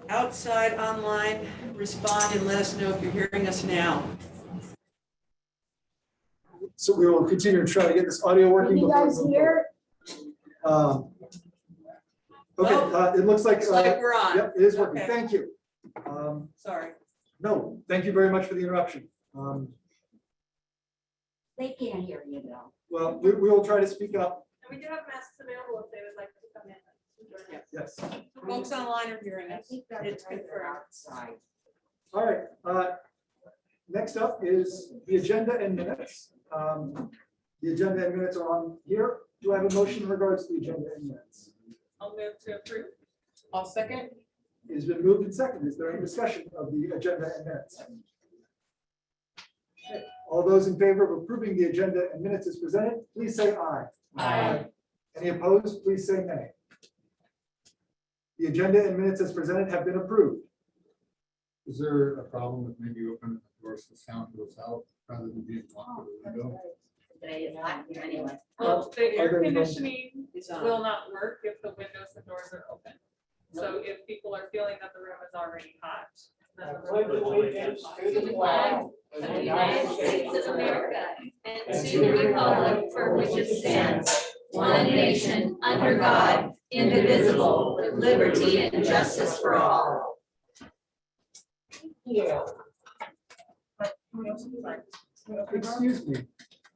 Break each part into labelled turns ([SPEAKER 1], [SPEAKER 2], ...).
[SPEAKER 1] outside, online, respond and let us know if you're hearing us now.
[SPEAKER 2] So we will continue to try to get this audio working.
[SPEAKER 3] Can you guys hear?
[SPEAKER 2] Okay, it looks like
[SPEAKER 1] we're on.
[SPEAKER 2] Yep, it is working.
[SPEAKER 1] Okay.
[SPEAKER 2] Thank you.
[SPEAKER 1] Sorry.
[SPEAKER 2] No, thank you very much for the interruption.
[SPEAKER 3] They can't hear you though.
[SPEAKER 2] Well, we will try to speak up.
[SPEAKER 4] And we do have masks available if they would like to come in and join us.
[SPEAKER 2] Yes.
[SPEAKER 1] Folks online are hearing
[SPEAKER 3] I
[SPEAKER 1] us.
[SPEAKER 3] think that's
[SPEAKER 1] It's
[SPEAKER 3] right, they're
[SPEAKER 1] confirmed.
[SPEAKER 3] outside.
[SPEAKER 2] All right. Next up is the agenda and minutes. The agenda and minutes are on here. Do I have a motion in regards to the agenda and minutes?
[SPEAKER 4] I'll move to approve.
[SPEAKER 1] I'll second.
[SPEAKER 2] It has been moved and seconded. Is there any discussion of the agenda and minutes? Okay. All those in favor of approving the agenda and minutes as presented, please say aye.
[SPEAKER 1] Aye.
[SPEAKER 2] Any opposed, please say nay. The agenda and minutes as presented have been approved.
[SPEAKER 5] Is there a problem with maybe opening the doors to sound goes out rather than being locked to the window?
[SPEAKER 3] Today is hot here anyway.
[SPEAKER 4] Well, the
[SPEAKER 2] Are
[SPEAKER 4] air
[SPEAKER 2] there-
[SPEAKER 4] conditioning
[SPEAKER 1] It's on.
[SPEAKER 4] will not work if the windows and doors are open. So if people are feeling that the room is already hot. then the room will always get hot.
[SPEAKER 6] the flag of the United States of America and to the republic for which it stands, one nation, under God, indivisible, with liberty and justice for all.
[SPEAKER 3] Yeah.
[SPEAKER 2] Excuse me.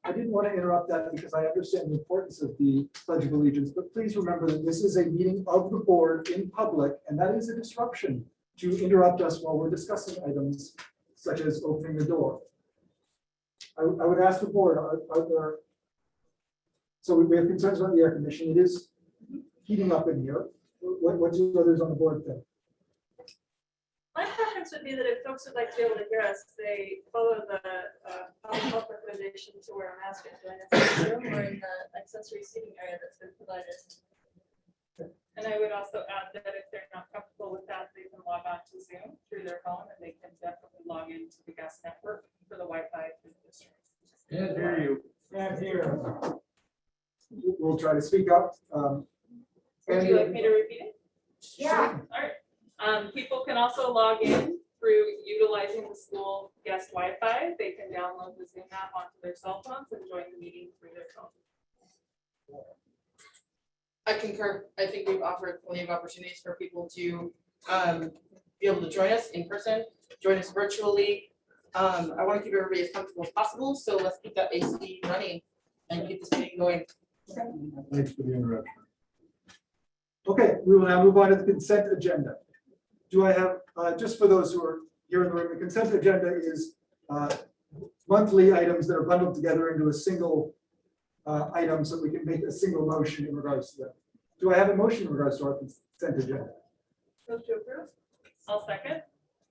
[SPEAKER 2] I didn't want to interrupt that because I understand the importance of the Pledge of Allegiance, but please remember that this is a meeting of the board in public, and that is a disruption to interrupt us while we're discussing items such as opening the door. I would ask the board, are there, so we have concerns about the air conditioning. It is heating up in here. What do others on the board think?
[SPEAKER 4] My preference would be that if folks would like to be able to hear us, they follow the public health recommendation to wear a mask and join us in the room or in the accessory seating area that's been provided. And I would also add that if they're not comfortable with that, they can log on to Zoom through their phone and they can definitely log into the guest network for the Wi-Fi through the district.
[SPEAKER 5] Can't hear you.
[SPEAKER 2] And here. We'll try to speak up.
[SPEAKER 4] Would you like me to repeat it?
[SPEAKER 3] Yeah.
[SPEAKER 4] All right. People can also log in through utilizing the school guest Wi-Fi. They can download the Zoom app onto their cell phones and join the meeting through their phone.
[SPEAKER 7] I concur. I think we've offered plenty of opportunities for people to be able to join us in person, join us virtually. I want to keep everybody as comfortable as possible, so let's keep that AC running and keep this meeting going.
[SPEAKER 5] Thanks for the interruption.
[SPEAKER 2] Okay, we will now move on to the consent agenda. Do I have, just for those who are here in the room, the consent agenda is monthly items that are bundled together into a single item so we can make a single motion in regards to them. Do I have a motion in regards to our consent agenda?
[SPEAKER 4] Move to approve. I'll second.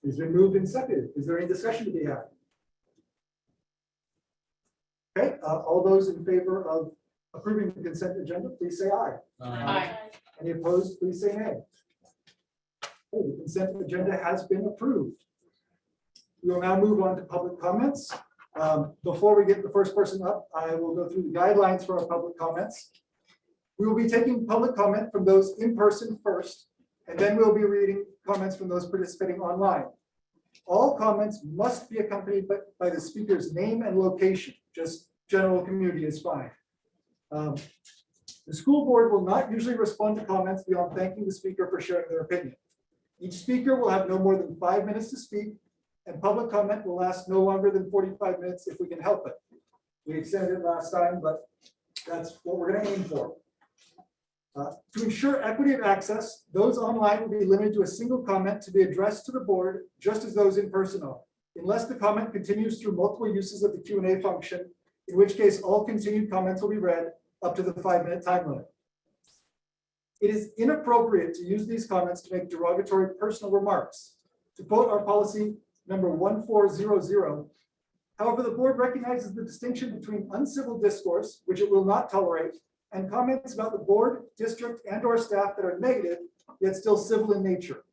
[SPEAKER 2] It's been moved and seconded. Is there any discussion to be had? Okay, all those in favor of approving the consent agenda, please say aye.
[SPEAKER 7] Aye.
[SPEAKER 2] Any opposed, please say nay. Okay, the consent agenda has been approved. We will now move on to public comments. Before we get the first person up, I will go through the guidelines for our public comments. We will be taking public comment from those in person first, and then we'll be reading comments from those participating online. All comments must be accompanied by the speaker's name and location. Just general community is fine. The school board will not usually respond to comments beyond thanking the speaker for sharing their opinion. Each speaker will have no more than 5 minutes to speak, and public comment will last no longer than 45 minutes if we can help it. We extended it last time, but that's what we're going to aim for. To ensure equity of access, those online will be limited to a single comment to be addressed to the board, just as those in person are, unless the comment continues through multiple uses of the Q&A function, in which case all continued comments will be read up to the 5-minute time limit. It is inappropriate to use these comments to make derogatory personal remarks. To quote our policy number 1400, however, the board recognizes the distinction between uncivil discourse, which it will not tolerate, and comments about the board, district, and/or staff that are negative, yet still civil in nature.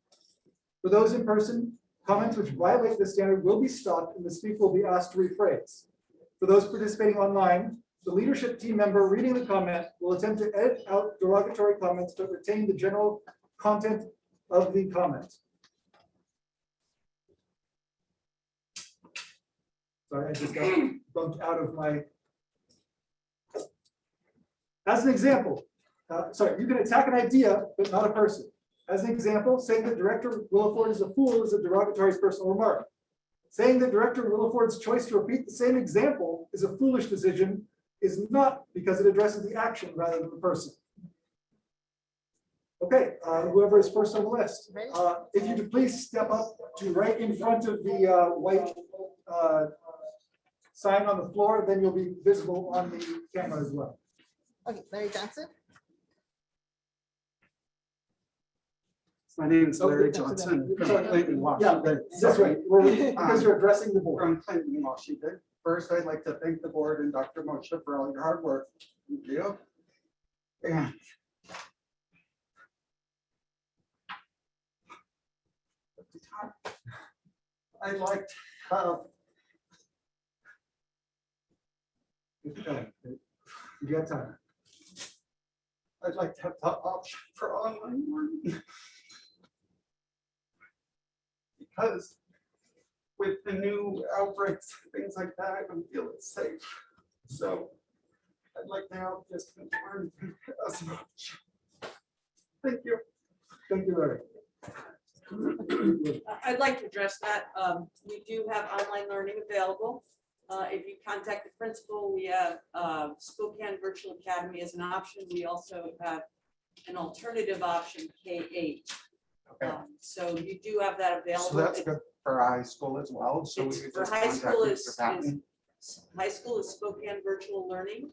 [SPEAKER 2] For those in person, comments which violate this standard will be stopped and the speaker will be asked to rephrase. For those participating online, the leadership team member reading the comment will attempt to edit out derogatory comments but retain the general content of the comment. Sorry, I just got bumped out of my. As an example, sorry, you can attack an idea, but not a person. As an example, saying that Director Williford is a fool is a derogatory personal remark. Saying that Director Williford's choice to repeat the same example is a foolish decision is not, because it addresses the action rather than the person. Okay, whoever is first on the list, if you could please step up to right in front of the white sign on the floor, then you'll be visible on the camera as well.
[SPEAKER 8] Okay, Larry Johnson.
[SPEAKER 9] My name is Larry
[SPEAKER 2] Okay,
[SPEAKER 9] Johnson from
[SPEAKER 2] sorry.
[SPEAKER 9] Clinton,
[SPEAKER 2] Yeah,
[SPEAKER 9] Washington.
[SPEAKER 2] that's right, because you're addressing the board.
[SPEAKER 9] From Clinton, Washington. First, I'd like to thank the board and Dr. Moshe for all your hard work. Thank you. And I'd like to have.
[SPEAKER 2] Okay, you got time.
[SPEAKER 9] I'd like to have the option for online learning. Because with the new outbreaks, things like that, I don't feel it's safe. So I'd like to have distance learning as an option. Thank you.
[SPEAKER 2] Thank you, Larry.
[SPEAKER 1] I'd like to address that. We do have online learning available. If you contact the principal, we have Spokane Virtual Academy as an option. We also have an alternative option, K-8.
[SPEAKER 9] Okay.
[SPEAKER 1] So you do have that available.
[SPEAKER 9] So that's good for high school as well. So we
[SPEAKER 1] It's
[SPEAKER 9] could
[SPEAKER 1] for
[SPEAKER 9] just
[SPEAKER 1] high school
[SPEAKER 9] contact
[SPEAKER 1] is
[SPEAKER 9] Mr. Patton.
[SPEAKER 1] high school is Spokane Virtual Learning,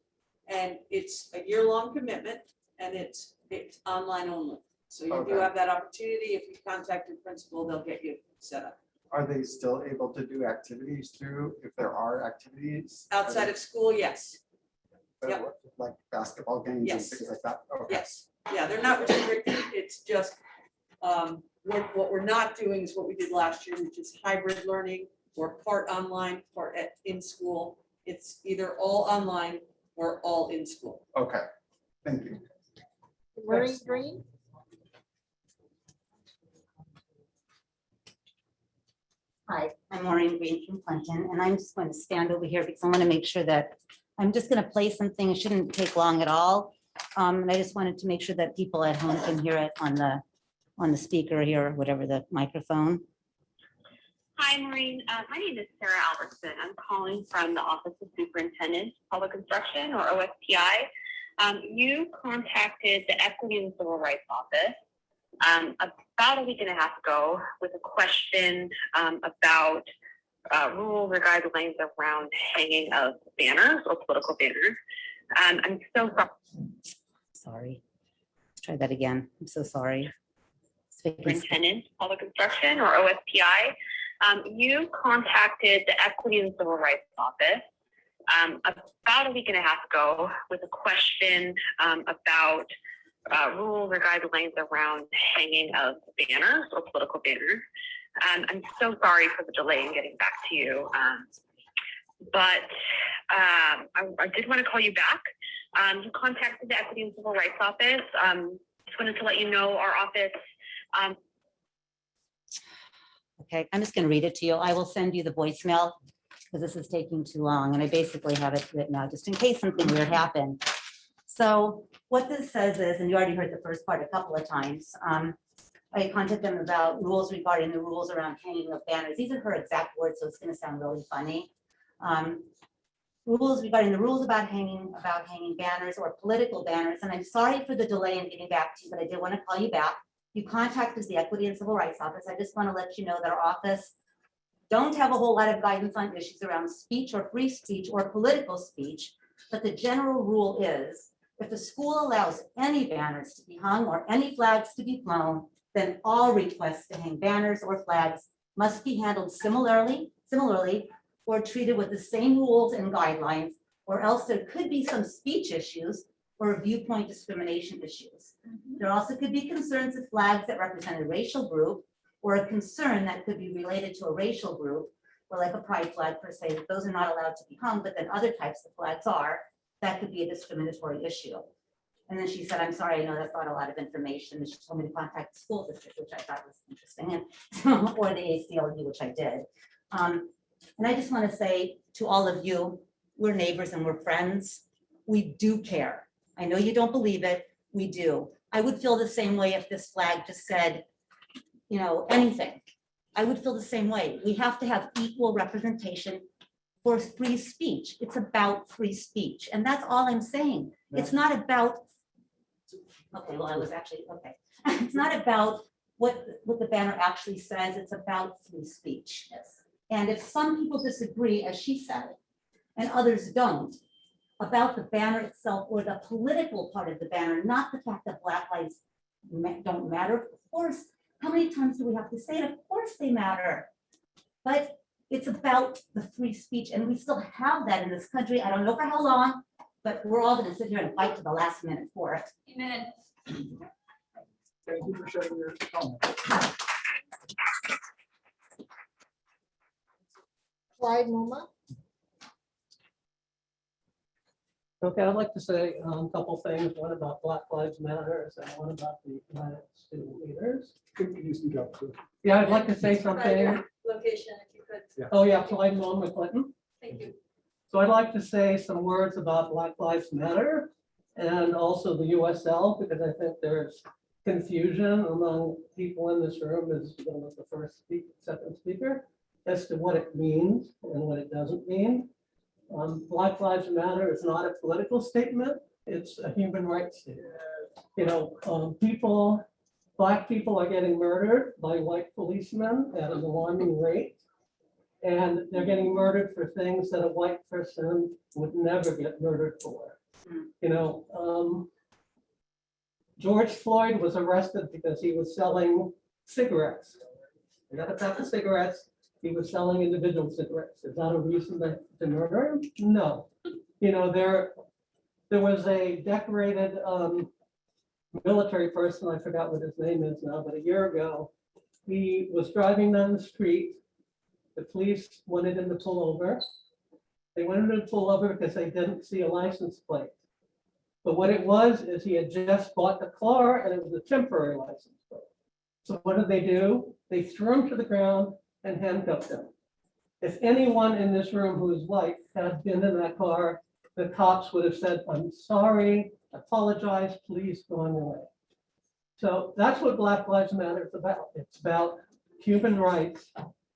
[SPEAKER 1] and it's a year-long commitment, and it's online only. So you do
[SPEAKER 9] Okay.
[SPEAKER 1] have that opportunity. If you contact your principal, they'll get you set up.
[SPEAKER 9] Are they still able to do activities through, if there are activities?
[SPEAKER 1] Outside of school, yes, yep.
[SPEAKER 9] Like basketball games and
[SPEAKER 1] Yes.
[SPEAKER 9] things like that? Okay.
[SPEAKER 1] yes. Yeah, they're not restricted. It's just, what we're not doing is what we did last year, which is hybrid learning or part online, part in school. It's either all online or all in school.
[SPEAKER 9] Okay, thank you.
[SPEAKER 8] Maureen Green.
[SPEAKER 3] Hi, I'm Maureen Green from Clinton, and I'm just going to stand over here because I want to make sure that I'm just going to play something. It shouldn't take long at all. And I just wanted to make sure that people at home can hear it on the speaker here, or whatever, the microphone.
[SPEAKER 10] Hi, Maureen. My name is Sarah Albertson. I'm calling from the Office of Superintendent Public Instruction, or OSPI. You contacted the Equity and Civil Rights Office about a week and a half ago with a question about rules or guidelines around hanging of banners or political banners. I'm so
[SPEAKER 3] Sorry. Let's try that again. I'm so sorry.
[SPEAKER 10] Superintendent Public Instruction, or OSPI. You contacted the Equity and Civil Rights Office about a week and a half ago with a question about rules or guidelines around hanging of banners or political banners. I'm so sorry for the delay in getting back to you, but I did want to call you back. You contacted the Equity and Civil Rights Office. Just wanted to let you know our office.
[SPEAKER 3] Okay, I'm just going to read it to you. I will send you the voicemail because this is taking too long, and I basically have it written out just in case something weird happened. So what this says is, and you already heard the first part a couple of times, I contacted them about rules regarding the rules around hanging of banners. These are her exact words, so it's going to sound really funny. Rules regarding the rules about hanging banners or political banners. And I'm sorry for the delay in getting back to you, but I did want to call you back. You contacted the Equity and Civil Rights Office. I just want to let you know that our office don't have a whole lot of guidance on issues around speech or free speech or political speech, but the general rule is if the school allows any banners to be hung or any flags to be flown, then all requests to hang banners or flags must be handled similarly or treated with the same rules and guidelines, or else there could be some speech issues or viewpoint discrimination issues. There also could be concerns of flags that represent a racial group or a concern that could be related to a racial group, or like a pride flag per se, that those are not allowed to be hung, but then other types of flags are. That could be a discriminatory issue. And then she said, I'm sorry, I know that's not a lot of information. She told me to contact the school district, which I thought was interesting, and or the ACLU, which I did. And I just want to say to all of you, we're neighbors and we're friends. We do care. I know you don't believe it, we do. I would feel the same way if this flag just said, anything. I would feel the same way. We have to have equal representation for free speech. It's about free speech. And that's all I'm saying. It's not about, okay, well, I was actually, okay. It's not about what the banner actually says. It's about free speech. Yes. And if some people disagree, as she said, and others don't, about the banner itself or the political part of the banner, not the fact that Black lives don't matter. Of course, how many times do we have to say it? Of course they matter. But it's about the free speech, and we still have that in this country. I don't know for how long, but we're all gonna sit here and fight to the last minute for it.
[SPEAKER 6] Amen.
[SPEAKER 2] Thank you for sharing your comment.
[SPEAKER 8] Clyde Moma.
[SPEAKER 11] Okay, I'd like to say a couple things, one about Black Lives Matter and one about the United Student Leaders.
[SPEAKER 2] Could you speak up, please?
[SPEAKER 11] Yeah, I'd like to say
[SPEAKER 4] Provide
[SPEAKER 11] something.
[SPEAKER 4] your location if you could.
[SPEAKER 11] Oh, yeah, Clyde Moma Clinton.
[SPEAKER 4] Thank you.
[SPEAKER 11] So I'd like to say some words about Black Lives Matter and also the USL, because I think there's confusion among people in this room, as well as the second speaker, as to what it means and what it doesn't mean. Black Lives Matter is not a political statement, it's a human rights statement. Black people are getting murdered by white policemen at an alarming rate. And they're getting murdered for things that a white person would never get murdered for. George Floyd was arrested because he was selling cigarettes. Not about the cigarettes, he was selling individual cigarettes. Is that a reason to murder him? No. There was a decorated military person, I forgot what his name is now, but a year ago, he was driving down the street. The police wanted him to pull over. They wanted him to pull over because they didn't see a license plate. But what it was is he had just bought the car and it was a temporary license plate. So what did they do? They threw him to the ground and handcuffed him. If anyone in this room who is white had been in that car, the cops would have said, "I'm sorry, apologize, please go on your way." So that's what Black Lives Matter is about. It's about human rights.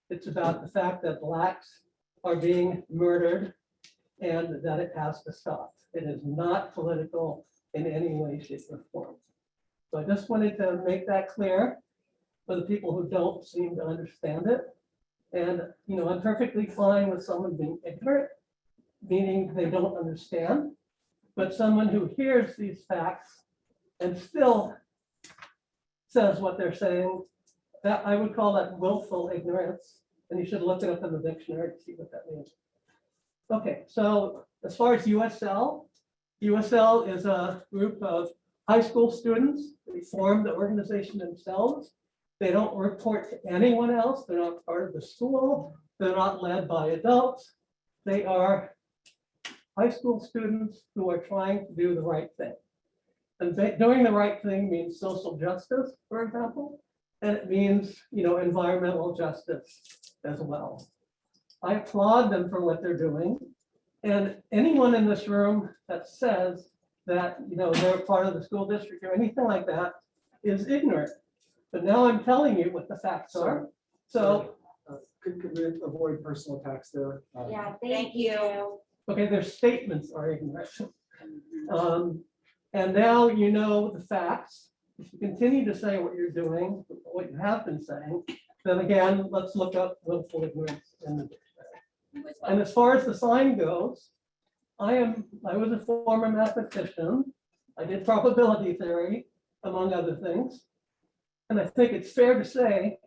[SPEAKER 11] It's about the fact that Blacks are being murdered and that it has to stop. It is not political in any way, shape, or form. So I just wanted to make that clear for the people who don't seem to understand it. And, I'm perfectly fine with someone being ignorant, meaning they don't understand. But someone who hears these facts and still says what they're saying, that I would call that willful ignorance. And you should look it up in the dictionary to see what that means. Okay, so as far as USL is a group of high school students. They form the organization themselves. They don't report to anyone else. They're not part of the school. They're not led by adults. They are high school students who are trying to do the right thing. And doing the right thing means social justice, for example, and it means, environmental justice as well. I applaud them for what they're doing. And anyone in this room that says that, they're part of the school district or anything like that is ignorant. But now I'm telling you what the facts are. So,
[SPEAKER 2] Could we avoid personal attacks there?
[SPEAKER 3] Yeah, thank you.
[SPEAKER 11] okay, their statements are ignorant. And now you know the facts. If you continue to say what you're doing, what you have been saying, then again, let's look up willful ignorance in the dictionary. And as far as the sign goes, I was a former mathematician. I did probability theory, among other things. And I think it's fair to say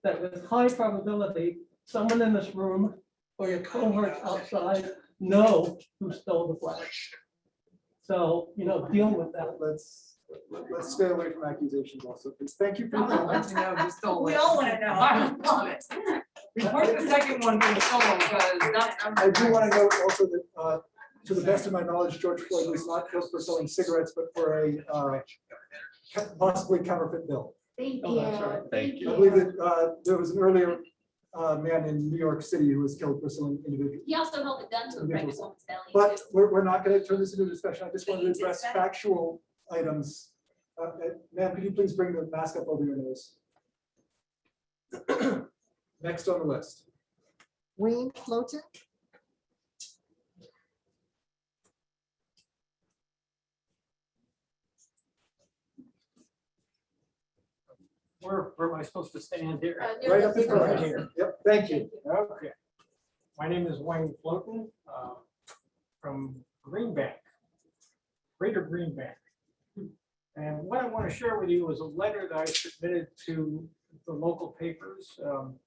[SPEAKER 11] that with high probability, someone in this room or your cohorts outside know who stole the flag. So, deal with that.
[SPEAKER 2] Let's stay away from accusations also, please. Thank you for your comments.
[SPEAKER 1] We all want to know. I love it. Report the second one being stolen because
[SPEAKER 2] I do want to note also that, to the best of my knowledge, George Floyd was not killed for selling cigarettes, but for a possibly counterfeit bill.
[SPEAKER 3] Thank
[SPEAKER 11] Oh, that's
[SPEAKER 3] you.
[SPEAKER 11] right.
[SPEAKER 3] Thank
[SPEAKER 2] I believe that there was an earlier man in New York City who was killed pursuing individual.
[SPEAKER 6] He also held a gun to a pregnant woman's belly
[SPEAKER 2] But
[SPEAKER 6] too.
[SPEAKER 2] we're not gonna turn this into a discussion. I just
[SPEAKER 1] But
[SPEAKER 2] wanted to
[SPEAKER 1] you did
[SPEAKER 2] address
[SPEAKER 1] that.
[SPEAKER 2] factual items. Ma'am, could you please bring the mask up over your nose? Next on the list.
[SPEAKER 8] Wayne Floten,
[SPEAKER 12] Where am I supposed to stand here?
[SPEAKER 4] Near
[SPEAKER 2] Right
[SPEAKER 4] the
[SPEAKER 2] up in
[SPEAKER 4] zebra
[SPEAKER 2] front.
[SPEAKER 4] crossing.
[SPEAKER 12] Here.
[SPEAKER 2] Yep, thank you.
[SPEAKER 12] Okay. My name is Wayne Floten, from Greenbank, Greater Greenbank. And what I want to share with you is a letter that I submitted to the local papers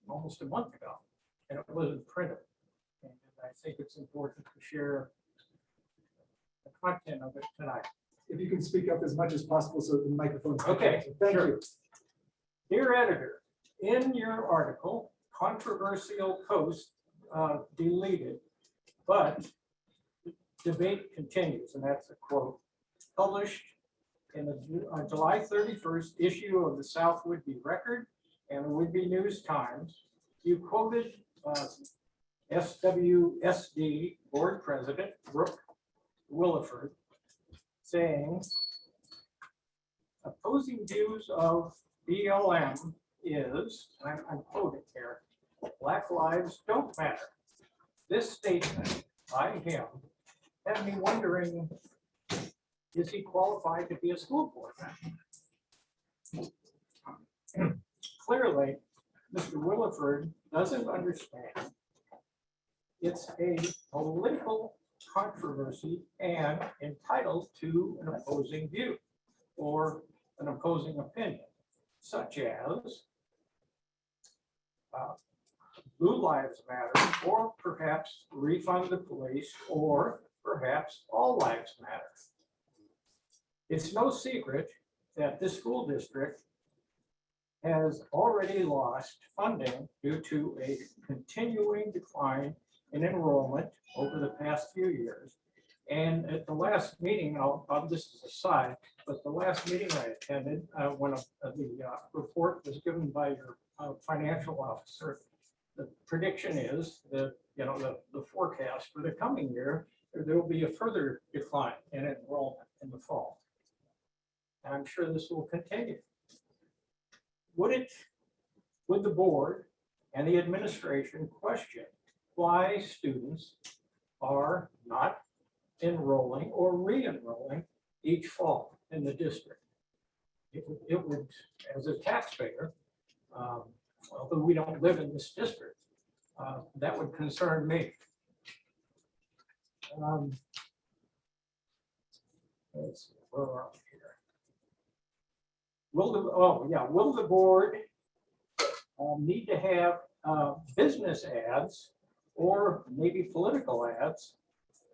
[SPEAKER 12] almost a month ago, and it wasn't printed. And I think it's important to share the content of it tonight.
[SPEAKER 2] If you can speak up as much as possible so the microphone.
[SPEAKER 12] Okay,
[SPEAKER 2] Thank
[SPEAKER 12] sure.
[SPEAKER 2] you.
[SPEAKER 12] Dear editor, in your article, controversial post deleted, but debate continues, and that's a quote, published in the July 31st issue of the South Whidbey Record and the Whidbey News Times. You quoted SWSD board president Brooke Williford saying, opposing views of BLM is, and I'm quoting here, Black lives don't matter. This statement by him had me wondering, is he qualified to be a school board member? Clearly, Mr. Williford doesn't understand. It's a political controversy and entitled to an opposing view or an opposing opinion, such as Blue Lives Matter, or perhaps refund the police, or perhaps all lives matter. It's no secret that this school district has already lost funding due to a continuing decline in enrollment over the past few years. And at the last meeting, this is aside, but the last meeting I attended, when the report was given by your financial officer, the prediction is that, the forecast for the coming year, there will be a further decline in enrollment in the fall. And I'm sure this will continue. Would the board and the administration question why students are not enrolling or re-enrolling each fall in the district? It would, as a taxpayer, although we don't live in this district, that would concern me. Let's see, where are we here? Will the board need to have business ads or maybe political ads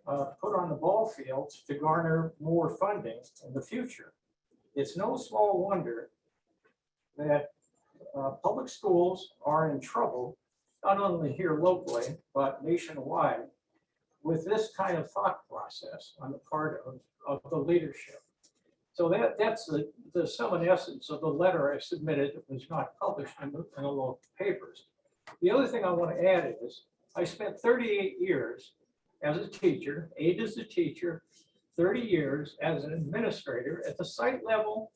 [SPEAKER 12] put on the ball fields to garner more funding in the future? It's no small wonder that public schools are in trouble, not only here locally, but nationwide, with this kind of thought process on the part of the leadership. So that's the sum and essence of the letter I submitted that was not published in the local papers. The other thing I want to add is I spent 38 years as a teacher, aide as a teacher, 30 years as an administrator at the site level,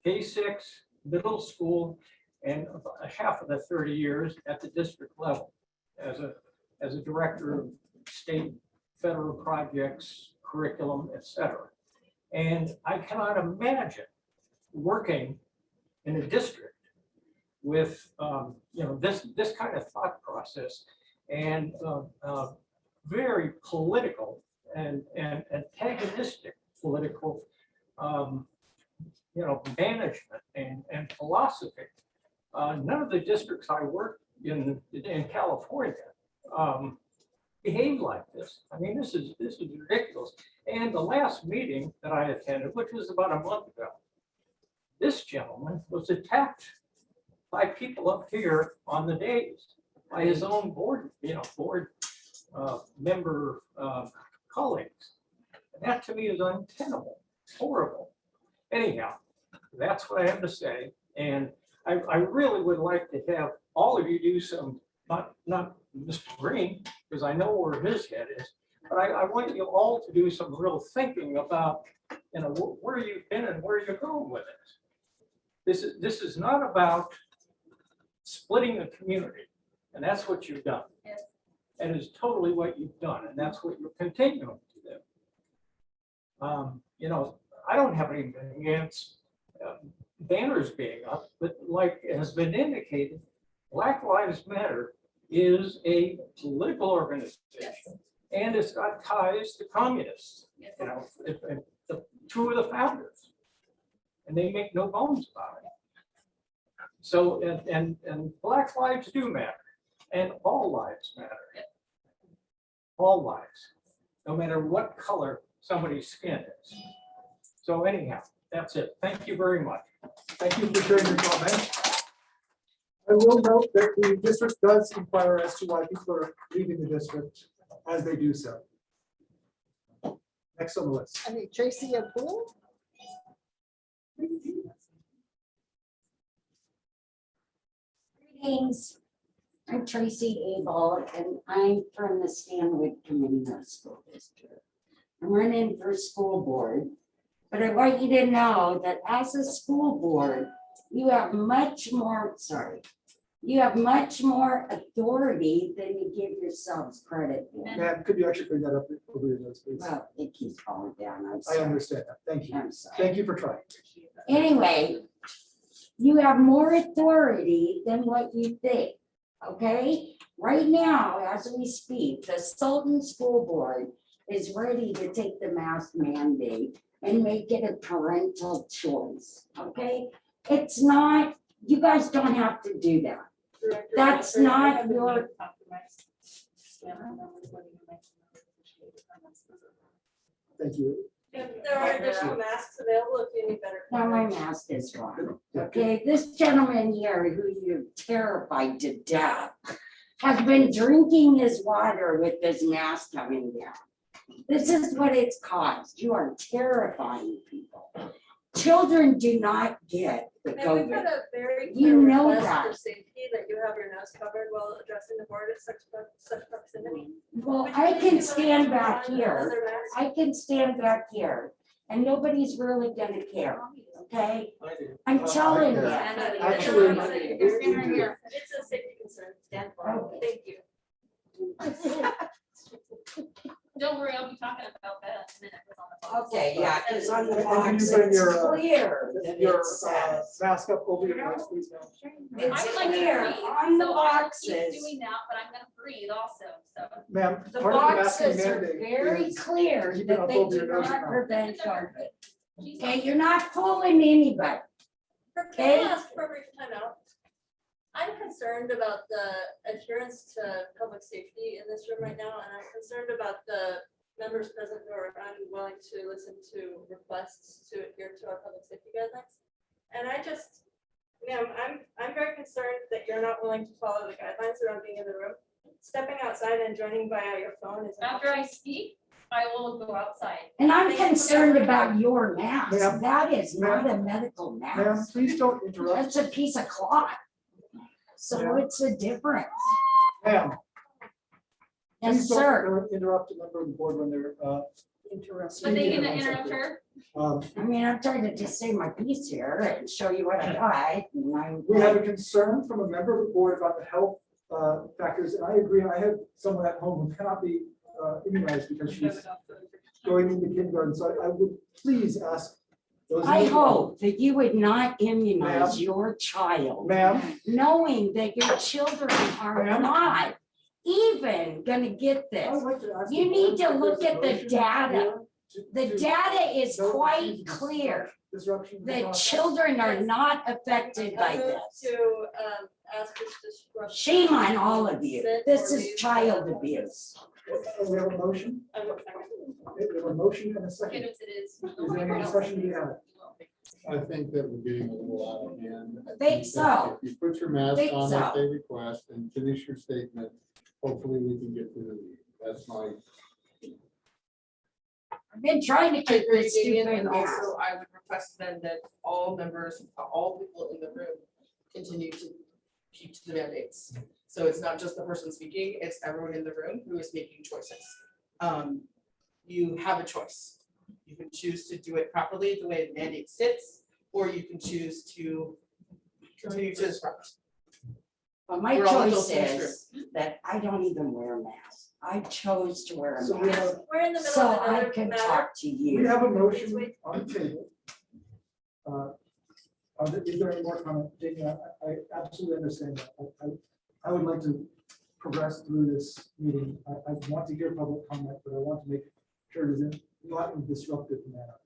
[SPEAKER 12] K-6, middle school, and half of the 30 years at the district level as a director of state, federal projects, curriculum, etc. And I cannot imagine working in a district with this kind of thought process and very political and antagonistic political management and philosophy. None of the districts I worked in California behave like this. I mean, this is ridiculous. And the last meeting that I attended, which was about a month ago, this gentleman was attacked by people up here on the days, by his own board member colleagues. And that to me is untenable, horrible. Anyhow, that's what I have to say. And I really would like to have all of you do some not Mr. Green, because I know where his head is, but I want you all to do some real thinking about, where you've been and where you're going with it. This is not about splitting the community, and that's what you've done.
[SPEAKER 6] Yes.
[SPEAKER 12] And is totally what you've done, and that's what you're continuing to do. I don't have anything against banners being up, but like has been indicated, Black Lives Matter is a political organization, and it's got ties to communists.
[SPEAKER 6] Yes.
[SPEAKER 12] The two of the founders, and they make no bones about it. So, and Black lives do matter, and all lives matter. All lives, no matter what color somebody's skin is. So anyhow, that's it. Thank you very much.
[SPEAKER 2] Thank you for sharing your comment. I will note that the district does inquire as to why people are leaving the district as they do so. Next on the list.
[SPEAKER 8] Tracy Abul.
[SPEAKER 13] Greetings, I'm Tracy Abel, and I'm from the Stanwood Community School District. I'm running for school board, but I want you to know that as a school board, you have much more authority than you give yourselves credit for.
[SPEAKER 2] Ma'am, could you actually bring that up over your notes, please?
[SPEAKER 13] Well, it keeps falling down, I'm
[SPEAKER 2] I
[SPEAKER 13] sorry.
[SPEAKER 2] understand that. Thank you.
[SPEAKER 13] I'm sorry.
[SPEAKER 2] Thank you for trying.
[SPEAKER 13] Anyway, you have more authority than what you think, okay? Right now, as we speak, the Sultan School Board is ready to take the mask mandate and make it a parental choice, okay? It's not, you guys don't have to do that.
[SPEAKER 4] Director,
[SPEAKER 13] That's
[SPEAKER 4] I
[SPEAKER 13] not
[SPEAKER 4] haven't
[SPEAKER 13] your-
[SPEAKER 4] been compromised. Yeah, I'm not recording the mic.
[SPEAKER 2] Thank you.
[SPEAKER 4] If there are additional masks available, if you need better.
[SPEAKER 13] Now my mask is gone, okay? This gentleman here, who you're terrified to death, has been drinking his water with this mask coming down. This is what it's caused. You are terrifying people. Children do not get the
[SPEAKER 4] And we've got
[SPEAKER 13] COVID.
[SPEAKER 4] a very
[SPEAKER 13] You
[SPEAKER 4] clear
[SPEAKER 13] know
[SPEAKER 4] request
[SPEAKER 13] that.
[SPEAKER 4] for safety that you have your nose covered while addressing the board at such proximity.
[SPEAKER 13] Well,
[SPEAKER 4] Would you
[SPEAKER 13] I
[SPEAKER 4] please
[SPEAKER 13] can
[SPEAKER 4] give us
[SPEAKER 13] stand
[SPEAKER 4] a
[SPEAKER 13] back
[SPEAKER 4] line
[SPEAKER 13] here.
[SPEAKER 4] another mask?
[SPEAKER 13] I can stand back here, and nobody's really gonna care, okay? I'm telling you.
[SPEAKER 2] Actually,
[SPEAKER 4] It's a safety concern. Stand for it.
[SPEAKER 13] Okay.
[SPEAKER 4] Thank you.
[SPEAKER 6] Don't worry, I'll be talking about that in a minute. It's on the phone.
[SPEAKER 13] Okay, yeah, because on the
[SPEAKER 2] Can you
[SPEAKER 13] box,
[SPEAKER 2] bring
[SPEAKER 13] it's
[SPEAKER 2] your,
[SPEAKER 13] clear that
[SPEAKER 2] your
[SPEAKER 13] it says.
[SPEAKER 2] mask up over your nose, please, ma'am?
[SPEAKER 6] I
[SPEAKER 13] It's
[SPEAKER 6] would like to
[SPEAKER 13] clear
[SPEAKER 6] breathe,
[SPEAKER 13] on the
[SPEAKER 6] so I will keep
[SPEAKER 13] boxes.
[SPEAKER 6] doing that, but I'm gonna breathe also, so.
[SPEAKER 2] Ma'am,
[SPEAKER 13] The
[SPEAKER 2] part of the masking
[SPEAKER 13] boxes are
[SPEAKER 2] mandate
[SPEAKER 13] very
[SPEAKER 2] is
[SPEAKER 13] clear
[SPEAKER 2] keep it
[SPEAKER 13] that
[SPEAKER 2] up
[SPEAKER 13] they
[SPEAKER 2] over
[SPEAKER 13] do
[SPEAKER 2] your nose and
[SPEAKER 13] not
[SPEAKER 2] mouth.
[SPEAKER 13] prevent COVID.
[SPEAKER 6] Jeez.
[SPEAKER 13] Okay, you're not fooling anybody.
[SPEAKER 4] Can I ask for a brief timeout? I'm concerned about the adherence to public safety in this room right now, and I'm concerned about the members present who are unwilling to listen to requests to adhere to our public safety guidelines. And I just, I'm very concerned that you're not willing to follow the guidelines around being in the room. Stepping outside and joining via your phone is. an
[SPEAKER 6] After I
[SPEAKER 4] option.
[SPEAKER 6] speak, I will go outside.
[SPEAKER 13] And I'm concerned about your mask.
[SPEAKER 2] Ma'am,
[SPEAKER 13] That is not
[SPEAKER 2] ma'am,
[SPEAKER 13] a medical
[SPEAKER 2] Ma'am,
[SPEAKER 13] mask.
[SPEAKER 2] please don't interrupt.
[SPEAKER 13] That's a piece of cloth. So
[SPEAKER 2] Ma'am.
[SPEAKER 13] it's a difference.
[SPEAKER 2] Ma'am,
[SPEAKER 13] Yes,
[SPEAKER 2] please don't
[SPEAKER 13] sir.
[SPEAKER 2] interrupt a member of the board when they're
[SPEAKER 6] But they gonna interrupt her?
[SPEAKER 13] I mean, I'm trying to just say my piece here and show you what I got. And I'm
[SPEAKER 2] We have a concern from a member of the board about the health factors, and I agree. I have someone at home who cannot be immunized because she's going into kindergarten, so I would please ask those.
[SPEAKER 13] I
[SPEAKER 2] in the-
[SPEAKER 13] hope that you would not immunize
[SPEAKER 2] Ma'am.
[SPEAKER 13] your child,
[SPEAKER 2] Ma'am,
[SPEAKER 13] knowing that your children are
[SPEAKER 2] Ma'am.
[SPEAKER 13] not even gonna get
[SPEAKER 2] I
[SPEAKER 13] this.
[SPEAKER 2] would like to ask.
[SPEAKER 13] You
[SPEAKER 2] the
[SPEAKER 13] need
[SPEAKER 2] board
[SPEAKER 13] to
[SPEAKER 2] if
[SPEAKER 13] look
[SPEAKER 2] there's a
[SPEAKER 13] at the
[SPEAKER 2] motion
[SPEAKER 13] data.
[SPEAKER 2] here
[SPEAKER 13] The
[SPEAKER 2] to
[SPEAKER 13] data is
[SPEAKER 2] note
[SPEAKER 13] quite
[SPEAKER 2] the
[SPEAKER 13] clear
[SPEAKER 2] disruption. of the
[SPEAKER 13] that
[SPEAKER 2] process.
[SPEAKER 13] children are not affected by
[SPEAKER 4] I move
[SPEAKER 13] this.
[SPEAKER 4] to ask this disruption.
[SPEAKER 13] Shame on all of you. This is child abuse.
[SPEAKER 2] We have a motion.
[SPEAKER 4] I will second.
[SPEAKER 2] Okay, we have a motion and a
[SPEAKER 6] It
[SPEAKER 2] second.
[SPEAKER 6] is, it is.
[SPEAKER 2] Is there any discussion to be had?
[SPEAKER 5] I think that we're getting a little out of hand. I
[SPEAKER 13] Think
[SPEAKER 5] that
[SPEAKER 13] so.
[SPEAKER 5] If you put your mask
[SPEAKER 13] Think
[SPEAKER 5] on like
[SPEAKER 13] so.
[SPEAKER 5] they request and finish your statement, hopefully we can get through the meeting. That's my.
[SPEAKER 13] I've been trying to
[SPEAKER 7] I
[SPEAKER 13] keep
[SPEAKER 7] agree,
[SPEAKER 13] this
[SPEAKER 7] Damien,
[SPEAKER 13] stupid
[SPEAKER 7] and
[SPEAKER 13] mask.
[SPEAKER 7] also I would request then that all members, all people in the room continue to keep to the mandates. So it's not just the person speaking, it's everyone in the room who is making choices. You have a choice. You can choose to do it properly the way the mandate sits, or you can choose to continue to disrupt.
[SPEAKER 13] But my
[SPEAKER 7] We're all
[SPEAKER 13] choice
[SPEAKER 7] adults in this
[SPEAKER 13] is that I don't even wear a mask. I chose to wear a
[SPEAKER 2] So we
[SPEAKER 13] mask.
[SPEAKER 2] have,
[SPEAKER 4] We're in the middle
[SPEAKER 13] So
[SPEAKER 4] of
[SPEAKER 13] I
[SPEAKER 4] another
[SPEAKER 13] can
[SPEAKER 4] matter.
[SPEAKER 13] talk to
[SPEAKER 2] we
[SPEAKER 13] you.
[SPEAKER 2] have a motion on the table. Is there any more comment? Jamie, I absolutely understand that. I would like to progress through this meeting. I want to hear public comment, but I want to make sure it is not in a disruptive manner.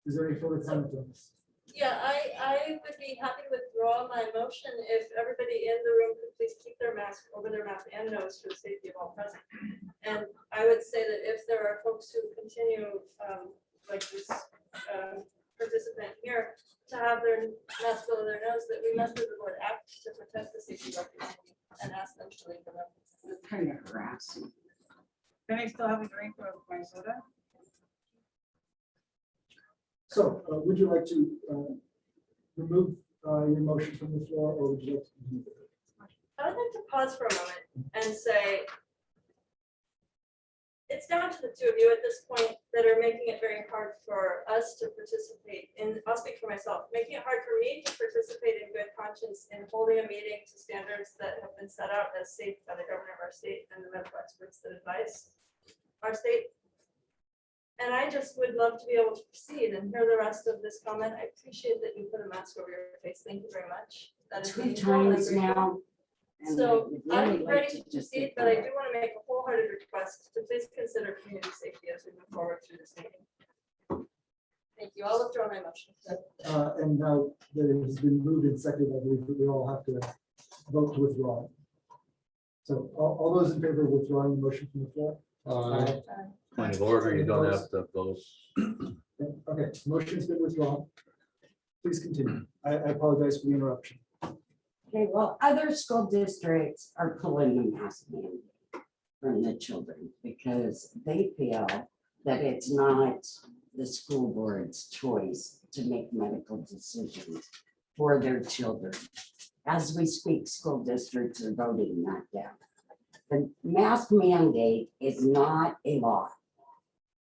[SPEAKER 2] Is there any further comment on this?
[SPEAKER 4] Yeah, I would be happy to withdraw my motion if everybody in the room could please keep their mask over their mouth and nose for the safety of all present. And I would say that if there are folks who continue, like this participant here, to have their mask over their nose, that we must as the board act to protect the safety of our community and ask them to leave the room.
[SPEAKER 13] It's kind of harassing.
[SPEAKER 14] Can I still have a drink of my soda?
[SPEAKER 2] So would you like to remove your motion from the floor, or would you like to continue?
[SPEAKER 4] I would like to pause for a moment and say, it's down to the two of you at this point that are making it very hard for us to participate in, I'll speak for myself, making it hard for me to participate in good conscience in holding a meeting to standards that have been set out as safe by the governor of our state and the medical experts that advise our state. And I just would love to be able to proceed and hear the rest of this comment. I appreciate that you put a mask over your face. Thank you very much. That is
[SPEAKER 13] 2
[SPEAKER 4] meaningful and I'm
[SPEAKER 13] times
[SPEAKER 4] grateful.
[SPEAKER 13] now. and I
[SPEAKER 4] So
[SPEAKER 13] would really
[SPEAKER 4] I'm
[SPEAKER 13] like
[SPEAKER 4] ready
[SPEAKER 13] to
[SPEAKER 4] to
[SPEAKER 13] just
[SPEAKER 4] proceed,
[SPEAKER 13] get
[SPEAKER 4] but I
[SPEAKER 13] that.
[SPEAKER 4] do want to make a wholehearted request to please consider community safety as we move forward through this meeting. Thank you. I'll withdraw my motion.
[SPEAKER 2] And now that it has been moved and seconded, I believe that we all have to vote to withdraw. So all those in favor of withdrawing the motion from the floor?
[SPEAKER 15] Point of order, you don't have to those.
[SPEAKER 2] Okay, motion's been withdrawn. Please continue. I apologize for the interruption.
[SPEAKER 13] Okay, well, other school districts are pulling the mask mandate from the children because they feel that it's not the school board's choice to make medical decisions for their children. As we speak, school districts are voting that down. The mask mandate is not a law.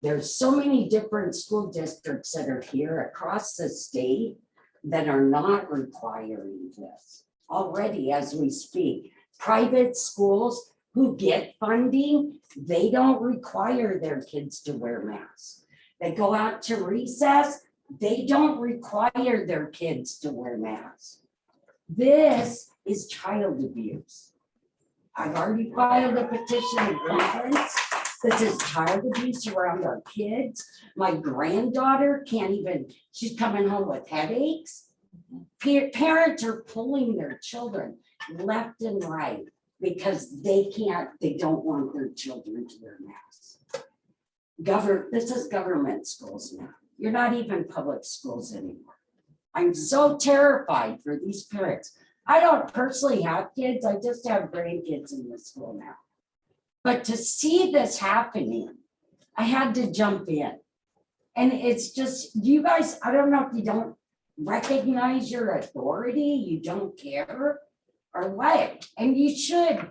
[SPEAKER 13] There's so many different school districts that are here across the state that are not requiring this. Already as we speak, private schools who get funding, they don't require their kids to wear masks. They go out to recess, they don't require their kids to wear masks. This is child abuse. I've already filed a petition in conference that says child abuse around our kids. My granddaughter can't even, she's coming home with headaches. Parents are pulling their children left and right because they don't want their children to wear masks. This is government schools now. You're not even public schools anymore. I'm so terrified for these parents. I don't personally have kids, I just have grandkids in the school now. But to see this happening, I had to jump in. And it's just, you guys, I don't know if you don't recognize your authority, you don't care, or what, and you should.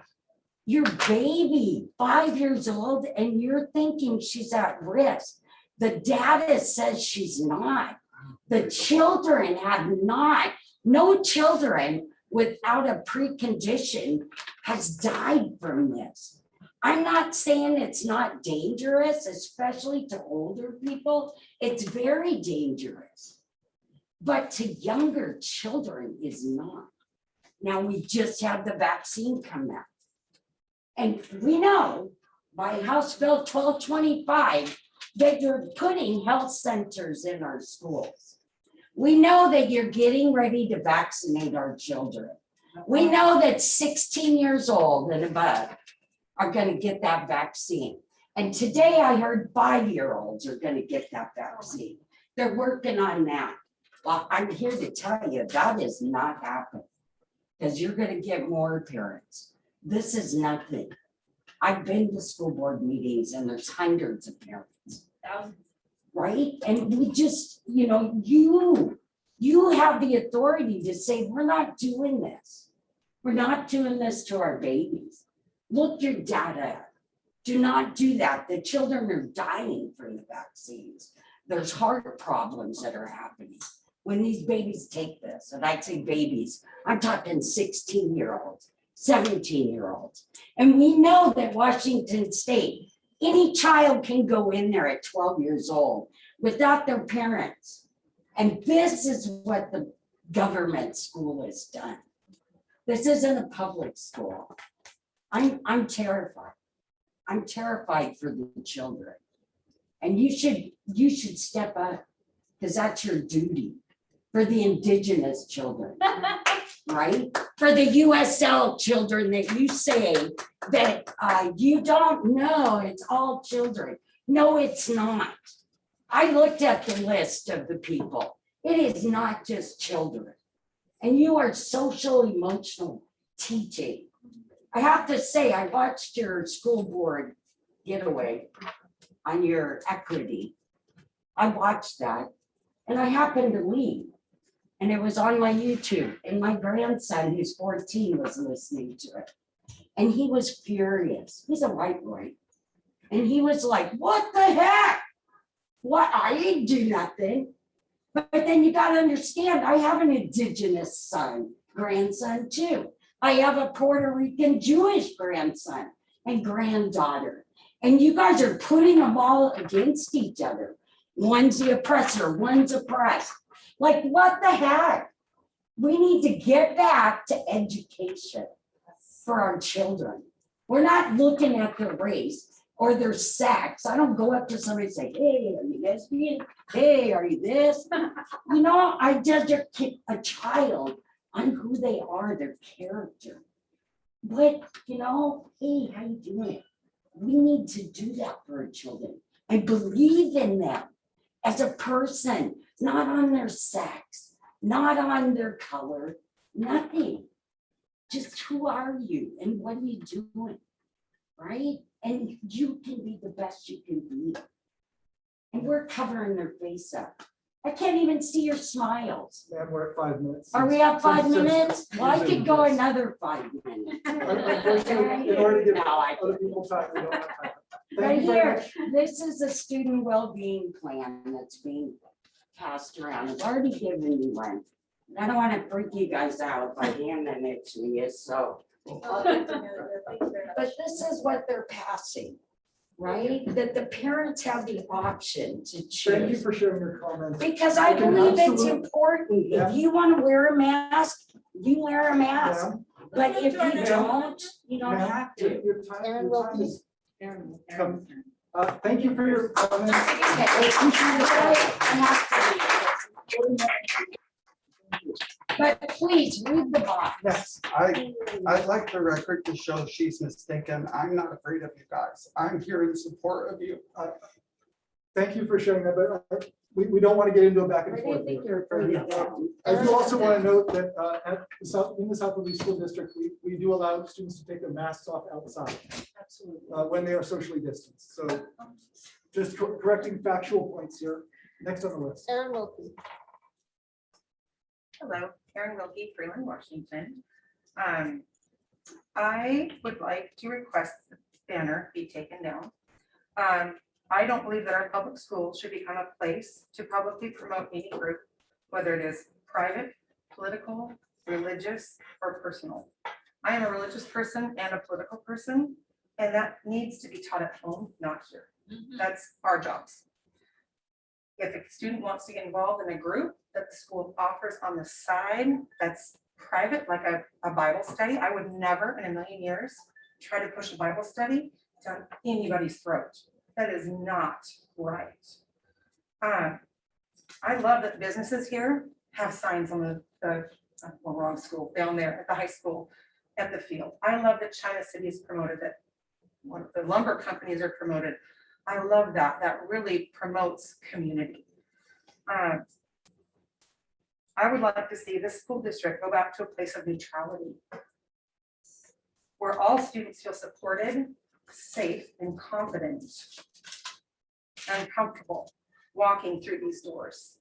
[SPEAKER 13] Your baby, 5 years old, and you're thinking she's at risk. The data says she's not. The children have not, no children without a precondition has died from this. I'm not saying it's not dangerous, especially to older people. It's very dangerous. But to younger children is not. Now, we just had the vaccine come out. And we know by House Bill 1225 that you're putting health centers in our schools. We know that you're getting ready to vaccinate our children. We know that 16 years old and above are going to get that vaccine. And today I heard 5-year-olds are going to get that vaccine. They're working on that. Well, I'm here to tell you that is not happening because you're going to get more parents. This is nothing. I've been to school board meetings and there's hundreds of parents. Right? And we just, you You have the authority to say, we're not doing this. We're not doing this to our babies. Look your data. Do not do that. The children are dying from the vaccines. There's heart problems that are happening when these babies take this. And I say babies, I'm talking 16-year-olds, 17-year-olds. And we know that Washington State, any child can go in there at 12 years old without their parents. And this is what the government school has done. This isn't a public school. I'm terrified. I'm terrified for the children. And you should step up, because that's your duty for the indigenous children, right? For the USL children that you say that you don't know, it's all children. No, it's not. I looked at the list of the people. It is not just children. And you are social emotional teaching. I have to say, I watched your school board getaway on your equity. I watched that and I happened to leave. And it was on my YouTube and my grandson, who's 14, was listening to it. And he was furious. He's a white boy. And he was like, what the heck? What? I didn't do nothing. But then you got to understand, I have an indigenous grandson too. I have a Puerto Rican Jewish grandson and granddaughter. And you guys are putting them all against each other. One's the oppressor, one's oppressed. Like, what the heck? We need to get back to education for our children. We're not looking at their race or their sex. I don't go up to somebody and say, hey, are you lesbian? Hey, are you this? You know, I judge a child on who they are, their character. But, you know, hey, how you doing? We need to do that for our children. I believe in them as a person, not on their sex, not on their color, nothing. Just who are you and what are you doing, right? And you can be the best you can be. And we're covering their face up. I can't even see your smiles.
[SPEAKER 2] Ma'am, we're at 5 minutes.
[SPEAKER 13] Are we at 5 minutes? Well, I could go
[SPEAKER 2] Yes.
[SPEAKER 13] another 5 minutes.
[SPEAKER 2] Unfortunately, in order to give
[SPEAKER 13] No, I
[SPEAKER 2] other people time, we don't have time. Thank
[SPEAKER 13] Right
[SPEAKER 2] you very
[SPEAKER 13] here,
[SPEAKER 2] much.
[SPEAKER 13] this is a student well-being plan that's being passed around. I've already given you one. I don't want to freak you guys out by handing it to you, so. But this is what they're passing, right? That the parents have the option to
[SPEAKER 2] Thank you
[SPEAKER 13] choose.
[SPEAKER 2] for sharing your comments.
[SPEAKER 13] Because I
[SPEAKER 2] can
[SPEAKER 13] believe it's
[SPEAKER 2] absolutely-
[SPEAKER 13] important.
[SPEAKER 2] Yeah.
[SPEAKER 13] If you want to wear a mask, you wear a mask.
[SPEAKER 2] Ma'am,
[SPEAKER 13] But if you
[SPEAKER 2] Ma'am,
[SPEAKER 13] don't, you don't
[SPEAKER 2] ma'am,
[SPEAKER 13] have to.
[SPEAKER 2] your time is
[SPEAKER 1] Aaron.
[SPEAKER 2] come. Thank you for your comments.
[SPEAKER 13] But please read the box.
[SPEAKER 9] Yes, I'd like the record to show she's mistaken. I'm not afraid of you guys. I'm here in support of you.
[SPEAKER 2] Thank you for sharing that, but we don't want to get into a back
[SPEAKER 13] I
[SPEAKER 2] and
[SPEAKER 13] didn't
[SPEAKER 2] forth.
[SPEAKER 13] think you were afraid of them.
[SPEAKER 2] I do also want to note that in the South Lee School District, we do allow students to take their masks off outside when they are socially distanced. So just correcting factual points here. Next on the list.
[SPEAKER 8] Aaron Wilkie.
[SPEAKER 14] Hello, Karen Wilkie, Freeland, Washington. I would like to request the banner be taken down. I don't believe that our public schools should become a place to publicly promote any group, whether it is private, political, religious, or personal. I am a religious person and a political person, and that needs to be taught at home, not here. That's our jobs. If a student wants to get involved in a group that the school offers on the side, that's private, like a Bible study, I would never in a million years try to push a Bible study down anybody's throat. That is not right. I love that businesses here have signs on the wrong school, down there at the high school, at the field. I love that China City is promoted, that one of the lumber companies are promoted. I love that. That really promotes community. I would like to see this school district go back to a place of neutrality, where all students feel supported, safe, and confident, and comfortable walking through these doors.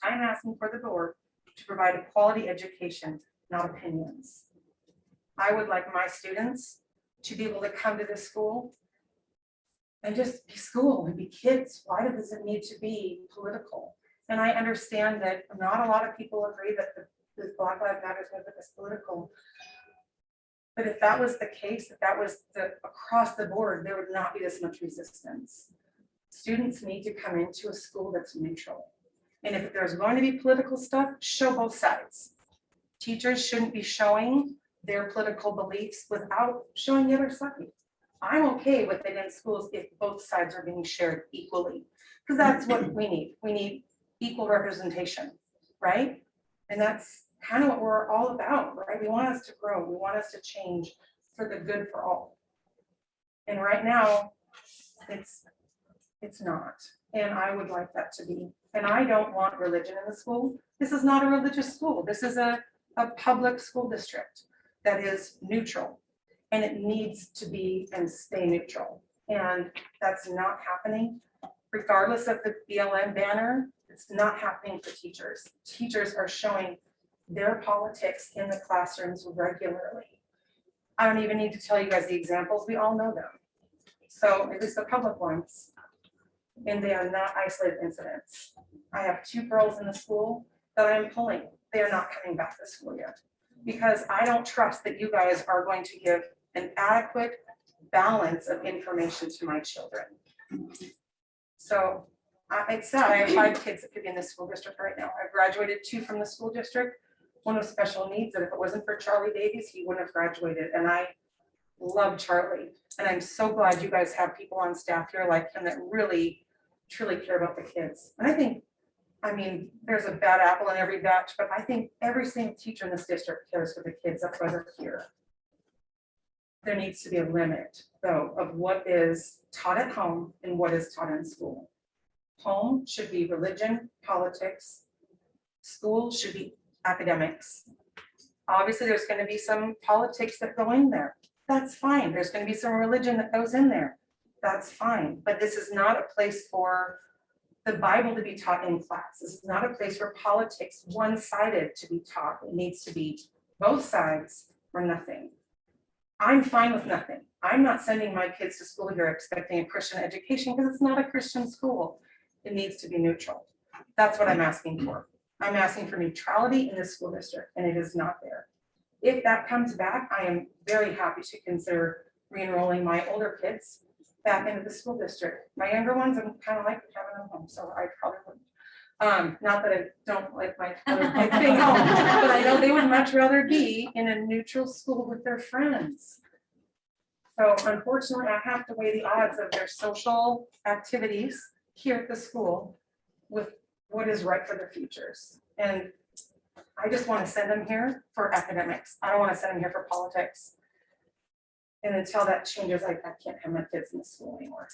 [SPEAKER 14] I'm asking for the board to provide a quality education, not opinions. I would like my students to be able to come to this school and just be school and be kids. Why does it need to be political? And I understand that not a lot of people agree that the Black Lives Matter movement is political. But if that was the case, if that was the across the board, there would not be this much resistance. Students need to come into a school that's neutral. And if there's going to be political stuff, show both sides. Teachers shouldn't be showing their political beliefs without showing the other side. I'm okay with it in schools if both sides are being shared equally, because that's what we need. We need equal representation, right? And that's kind of what we're all about, right? We want us to grow. We want us to change for the good for all. And right now, it's not. And I would like that to be. And I don't want religion in the school. This is not a religious school. This is a public school district that is neutral. And it needs to be and stay neutral. And that's not happening. Regardless of the BLM banner, it's not happening for teachers. Teachers are showing their politics in the classrooms regularly. I don't even need to tell you guys the examples. We all know them. So at least the public ones. And they are not isolated incidents. I have 2 girls in the school that I am pulling. They are not coming back this school year because I don't trust that you guys are going to give an adequate balance of information to my children. So it's sad. I have 5 kids that could be in this school district right now. I've graduated 2 from the school district, one with special needs, and if it wasn't for Charlie Davies, he wouldn't have graduated. And I love Charlie. And I'm so glad you guys have people on staff here like him that really, truly care about the kids. And I mean, there's a bad apple in every batch, but I think every single teacher in this district cares for the kids. That's why they're here. There needs to be a limit, though, of what is taught at home and what is taught in school. Home should be religion, politics. School should be academics. Obviously, there's going to be some politics that go in there. That's fine. There's going to be some religion that goes in there. That's fine. But this is not a place for the Bible to be taught in class. This is not a place for politics one-sided to be taught. It needs to be both sides or nothing. I'm fine with nothing. I'm not sending my kids to school here expecting a Christian education because it's not a Christian school. It needs to be neutral. That's what I'm asking for. I'm asking for neutrality in this school district, and it is not there. If that comes back, I am very happy to consider re-enrolling my older kids back into the school district. My younger ones, I'm kind of like having them home, so I probably wouldn't. Not that I don't like my other kids being home, but I know they would much rather be in a neutral school with their friends. So unfortunately, I have to weigh the odds of their social activities here at the school with what is right for their futures. And I just want to send them here for academics. I don't want to send them here for politics. And until that changes, I can't have my kids in the school anymore.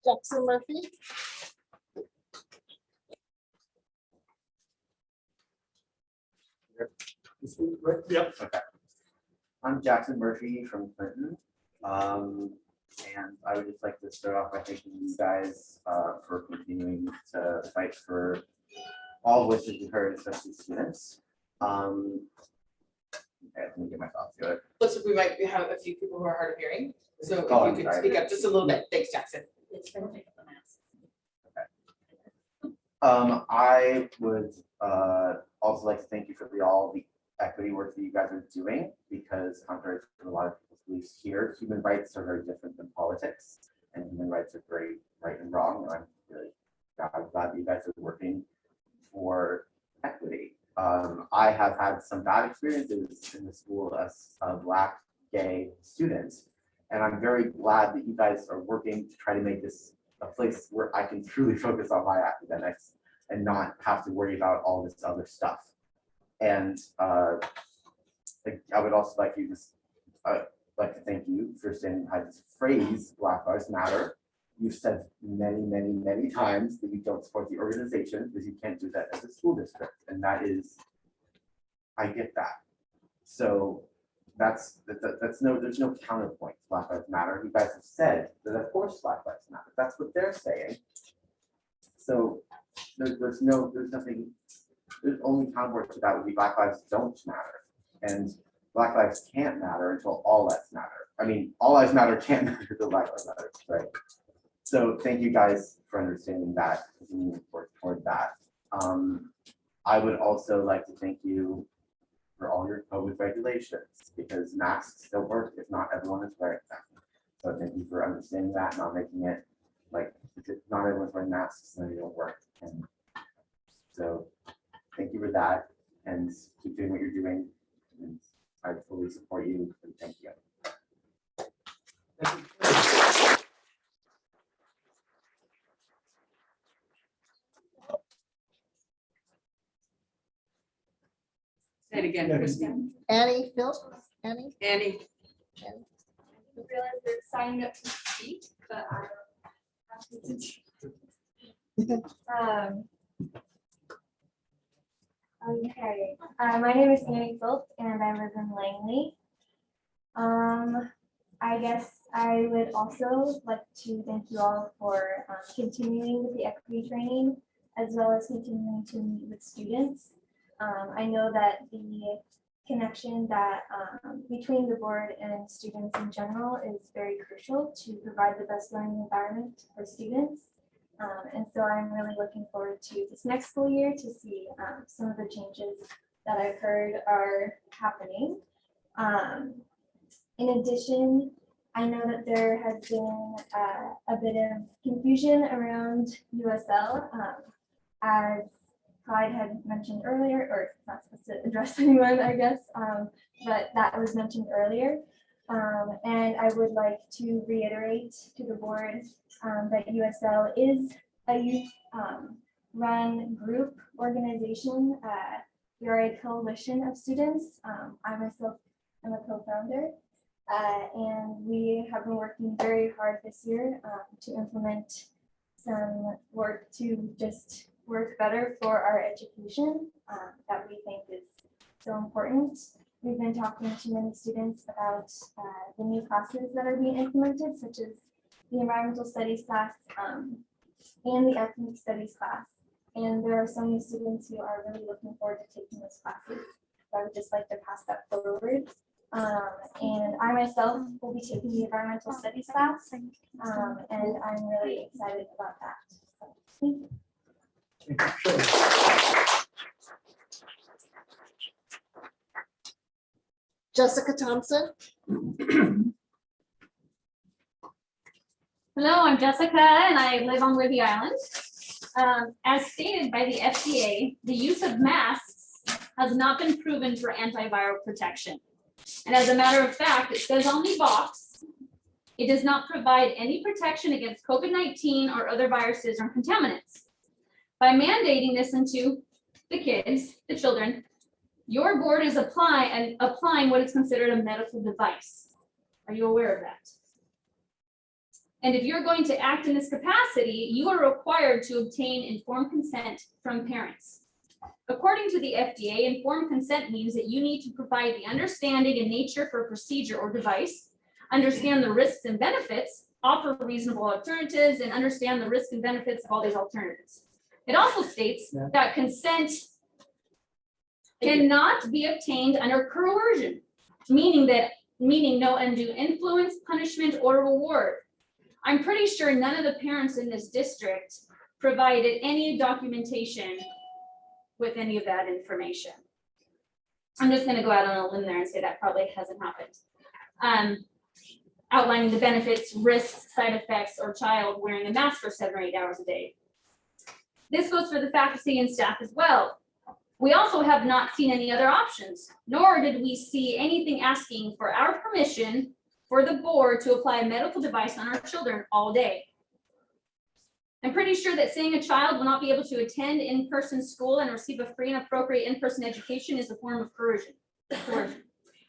[SPEAKER 8] Jackson Murphy.
[SPEAKER 2] Yep.
[SPEAKER 16] Okay. I'm Jackson Murphy from Clinton. And I would just like to start off by thanking you guys for continuing to fight for all voices we heard, especially students. Okay, let me get my thoughts together.
[SPEAKER 7] Looks like we might have a few people who are hard of hearing. So if
[SPEAKER 16] Oh,
[SPEAKER 7] you could
[SPEAKER 16] sorry.
[SPEAKER 7] speak up just a little bit. Thanks, Jackson.
[SPEAKER 16] I would also like to thank you for all the equity work that you guys are doing, because contrary to a lot of people's beliefs here, human rights are very different than politics, and human rights are very right and wrong. And I'm really glad that you guys are working for equity. I have had some bad experiences in the school as a Black gay student, and I'm very glad that you guys are working to try to make this a place where I can truly focus on my academics and not have to worry about all this other stuff. And I would also like to thank you for saying how this phrase Black Lives Matter. You've said many, many, many times that you don't support the organization because you can't do that as a school district. And that is, I get that. So there's no counterpoint to Black Lives Matter. You guys have said that of course Black Lives Matter. That's what they're saying. So there's only counterpoint to that would be Black Lives don't matter. And Black Lives can't matter until all lives matter. I mean, all lives matter can't matter until Black Lives matter, right? So thank you guys for understanding that, and work toward that. I would also like to thank you for all your COVID regulations, because masks don't work if not everyone is wearing them. So thank you for understanding that, not making it like, if not everyone's wearing masks, then they don't work. And so thank you for that, and keep doing what you're doing. And I fully support you, and thank you.
[SPEAKER 1] Say it again, Christine.
[SPEAKER 8] Annie, Phil, Annie?
[SPEAKER 1] Annie.
[SPEAKER 6] I realize they're signing up to speak, but I don't have to. Okay, my name is Annie Philp and I live in Langley. I guess I would also like to thank you all for continuing with the equity training as well as continuing to meet with students. I know that the connection that between the board and students in general is very crucial to provide the best learning environment for students. And so I'm really looking forward to this next school year to see some of the changes that I've heard are happening. In addition, I know that there has been a bit of confusion around USL, as Clyde had mentioned earlier, or not supposed to address anyone, I guess, but that was mentioned earlier. And I would like to reiterate to the board that USL is a youth run group organization. We are a coalition of students. I myself am a co-founder, and we have been working very hard this year to implement some work to just work better for our education that we think is so important. We've been talking to many students about the new classes that are being implemented, such as the environmental studies class and the ethnic studies class. And there are so many students who are really looking forward to taking those classes. So I would just like to pass that forward. And I myself will be taking the environmental studies class, and I'm really excited about that. So, thank you.
[SPEAKER 8] Jessica Thompson?
[SPEAKER 6] Hello, I'm Jessica and I live on Libby Island. As stated by the FDA, the use of masks has not been proven for antiviral protection. And as a matter of fact, it says on the box, it does not provide any protection against COVID-19 or other viruses or contaminants. By mandating this into the kids, the children, your board is applying what is considered a medical device. Are you aware of that? And if you're going to act in this capacity, you are required to obtain informed consent from parents. According to the FDA, informed consent means that you need to provide the understanding and nature for a procedure or device, understand the risks and benefits, offer reasonable alternatives, and understand the risks and benefits of all these alternatives. It also states that consent cannot be obtained under coercion, meaning no undue influence, punishment, or reward. I'm pretty sure none of the parents in this district provided any documentation with any of that information. I'm just going to go out on a limb there and say that probably hasn't happened. Outlining the benefits, risks, side effects, or child wearing a mask for 7 or 8 hours a day. This goes for the faculty and staff as well. We also have not seen any other options, nor did we see anything asking for our permission for the board to apply a medical device on our children all day. I'm pretty sure that saying a child will not be able to attend in-person school and receive a free and appropriate in-person education is a form of coercion,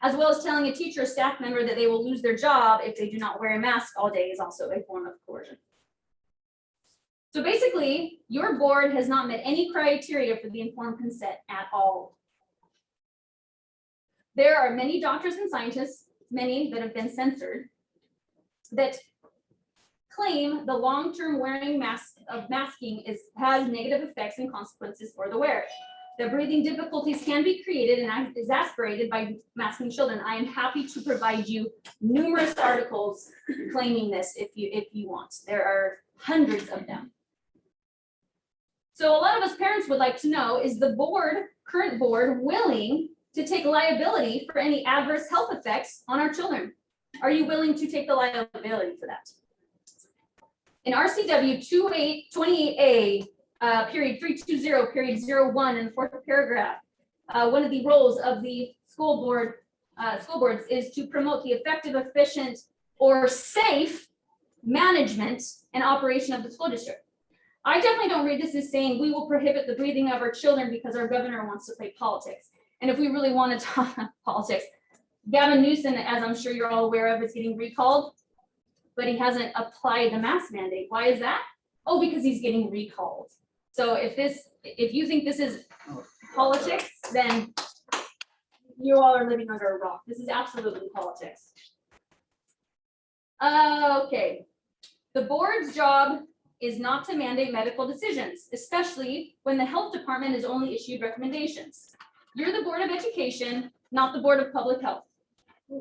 [SPEAKER 6] as well as telling a teacher or staff member that they will lose their job if they do not wear a mask all day is also a form of coercion. So basically, your board has not met any criteria for the informed consent at all.
[SPEAKER 17] There are many doctors and scientists, many that have been censored, that claim the long-term wearing masking has negative effects and consequences for the wearer. The breathing difficulties can be created and exacerbated by masking children. I am happy to provide you numerous articles claiming this if you want. There are hundreds of them. So a lot of us parents would like to know, is the current board willing to take liability for any adverse health effects on our children? Are you willing to take the liability for that? In RCW 28A, period 320, period 01, in the fourth paragraph, one of the roles of the school boards is to promote the effective, efficient, or safe management and operation of the school district. I definitely don't read this as saying we will prohibit the breathing of our children because our governor wants to play politics. And if we really want to talk politics, Gavin Newsom, as I'm sure you're all aware of, is getting recalled, but he hasn't applied the mask mandate. Why is that? Oh, because he's getting recalled. So if you think this is politics, then you all are living under a rock. This is absolutely politics. Okay, the board's job is not to mandate medical decisions, especially when the health department has only issued recommendations. You're the Board of Education, not the Board of Public Health.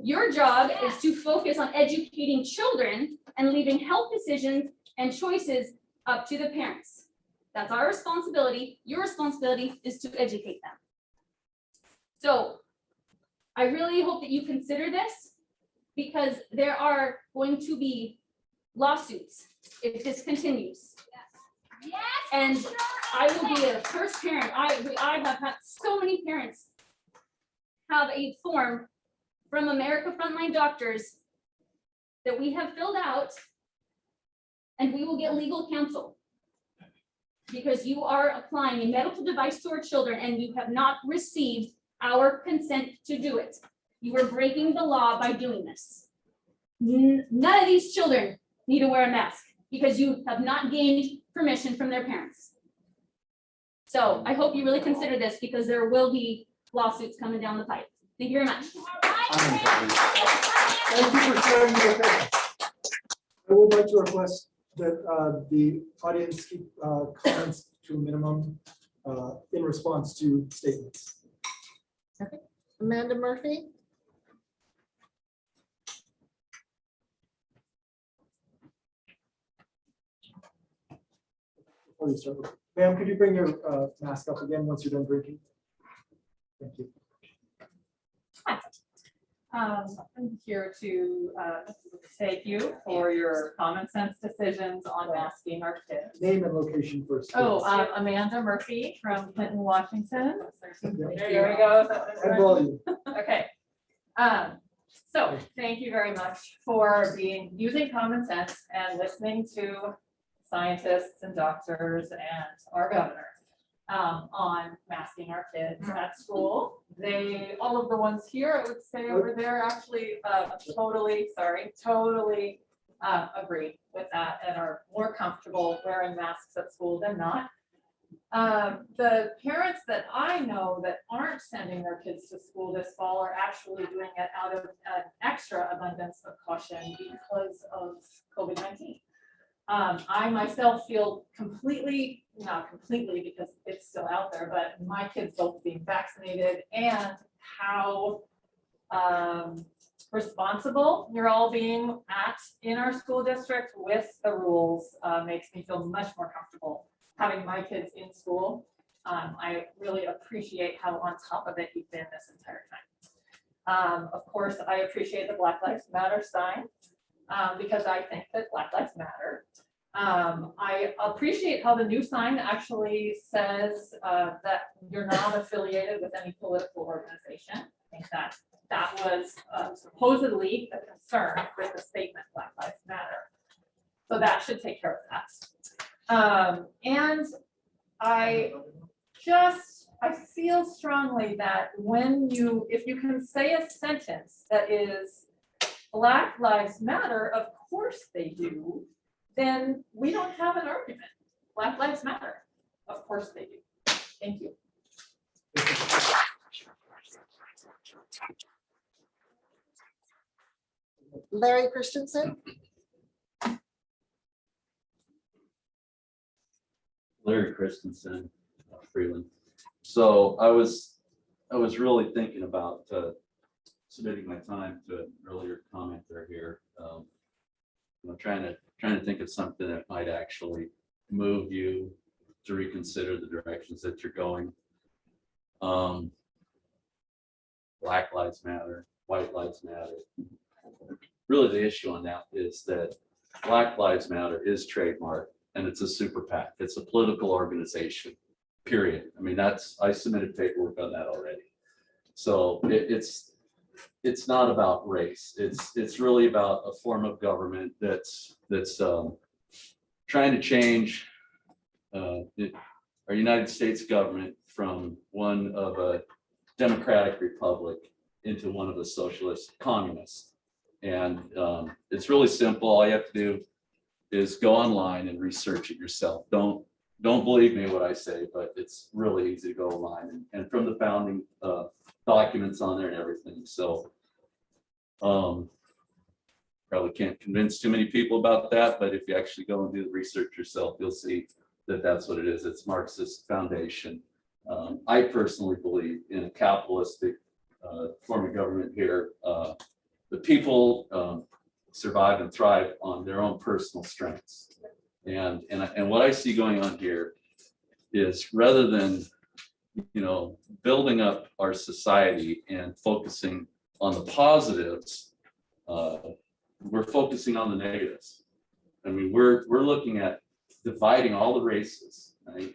[SPEAKER 17] Your job is to focus on educating children and leaving health decisions and choices up to the parents. That's our responsibility. Your responsibility is to educate them. So I really hope that you consider this, because there are going to be lawsuits if this continues.
[SPEAKER 6] Yes.
[SPEAKER 17] And I will be a first parent. I have had so many parents have a form from America Frontline Doctors that we have filled out, and we will get legal counsel because you are applying a medical device to our children and you have not received our consent to do it. You are breaking the law by doing this. None of these children need to wear a mask because you have not gained permission from their parents. So I hope you really consider this, because there will be lawsuits coming down the pipe. Thank you very much.
[SPEAKER 2] Thank you for sharing your opinion. I would like to request that the audience keep comments to a minimum in response to statements.
[SPEAKER 8] Okay. Amanda Murphy?
[SPEAKER 2] Before you start, ma'am, could you bring your mask up again once you're done drinking? Thank you.
[SPEAKER 18] I'm here to thank you for your common sense decisions on masking our kids.
[SPEAKER 2] Name and location first.
[SPEAKER 18] Oh, Amanda Murphy from Clinton, Washington. There we go.
[SPEAKER 2] And volume.
[SPEAKER 18] Okay. So thank you very much for using common sense and listening to scientists and doctors and our governor on masking our kids at school. All of the ones here, I would say over there, actually totally agree with that and are more comfortable wearing masks at school than not. The parents that I know that aren't sending their kids to school this fall are actually doing it out of an extra abundance of caution because of COVID-19. I myself feel not completely because it's still out there, but my kids both being vaccinated and how responsible you're all being in our school district with the rules makes me feel much more comfortable having my kids in school. I really appreciate how on top of it you've been this entire time. Of course, I appreciate the Black Lives Matter sign because I think that Black Lives Matter. I appreciate how the new sign actually says that you're not affiliated with any political organization. I think that was supposedly a concern with the statement Black Lives Matter. So that should take care of that. And I feel strongly that if you can say a sentence that is Black Lives Matter, of course they do, then we don't have an argument. Black Lives Matter. Of course they do. Thank you.
[SPEAKER 8] Larry Christensen.
[SPEAKER 15] Larry Christensen, Freeland. So I was really thinking about submitting my time to an earlier commenter here. You know, trying to think of something that might actually move you to reconsider the directions that you're going. Black Lives Matter, White Lives Matter. Really, the issue on that is that Black Lives Matter is trademarked and it's a super PAC. It's a political organization, period. I mean, I submitted paperwork on that already. So it's not about race. It's really about a form of government that's trying to change our United States government from one of a democratic republic into one of a socialist communist. And it's really simple. All you have to do is go online and research it yourself. Don't believe me what I say, but it's really easy to go online and from the founding documents on there and everything. So probably can't convince too many people about that, but if you actually go and do the research yourself, you'll see that that's what it is. It's Marxist foundation. I personally believe in a capitalistic form of government here. The people survive and thrive on their own personal strengths. And what I see going on here is rather than, you know, building up our society and focusing on the positives, we're focusing on the negatives. I mean, we're looking at dividing all the races, right?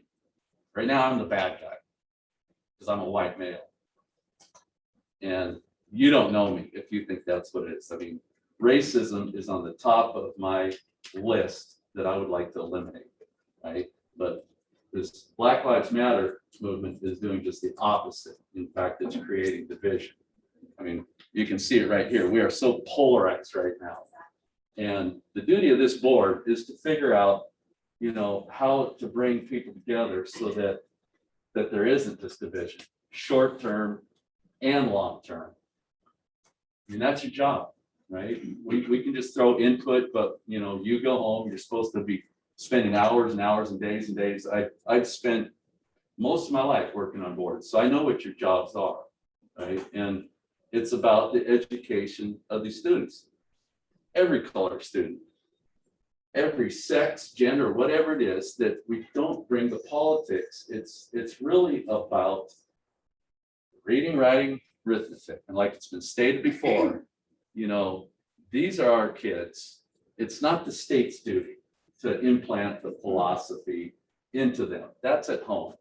[SPEAKER 15] Right now, I'm the bad guy because I'm a white male. And you don't know me if you think that's what it is. I mean, racism is on the top of my list that I would like to eliminate, right? But this Black Lives Matter movement is doing just the opposite. In fact, it's creating division. I mean, you can see it right here. We are so polarized right now. And the duty of this board is to figure out, you know, how to bring people together so that there isn't this division, short term and long term. I mean, that's your job, right? We can just throw input, but you know, you go home, you're supposed to be spending hours and hours and days. I've spent most of my life working on boards, so I know what your jobs are, right? And it's about the education of these students, every color student, every sex, gender, whatever it is, that we don't bring the politics. It's really about reading, writing, arithmetic. And like it's been stated before, you know, these are our kids. It's not the state's duty to implant the philosophy into them. That's at home.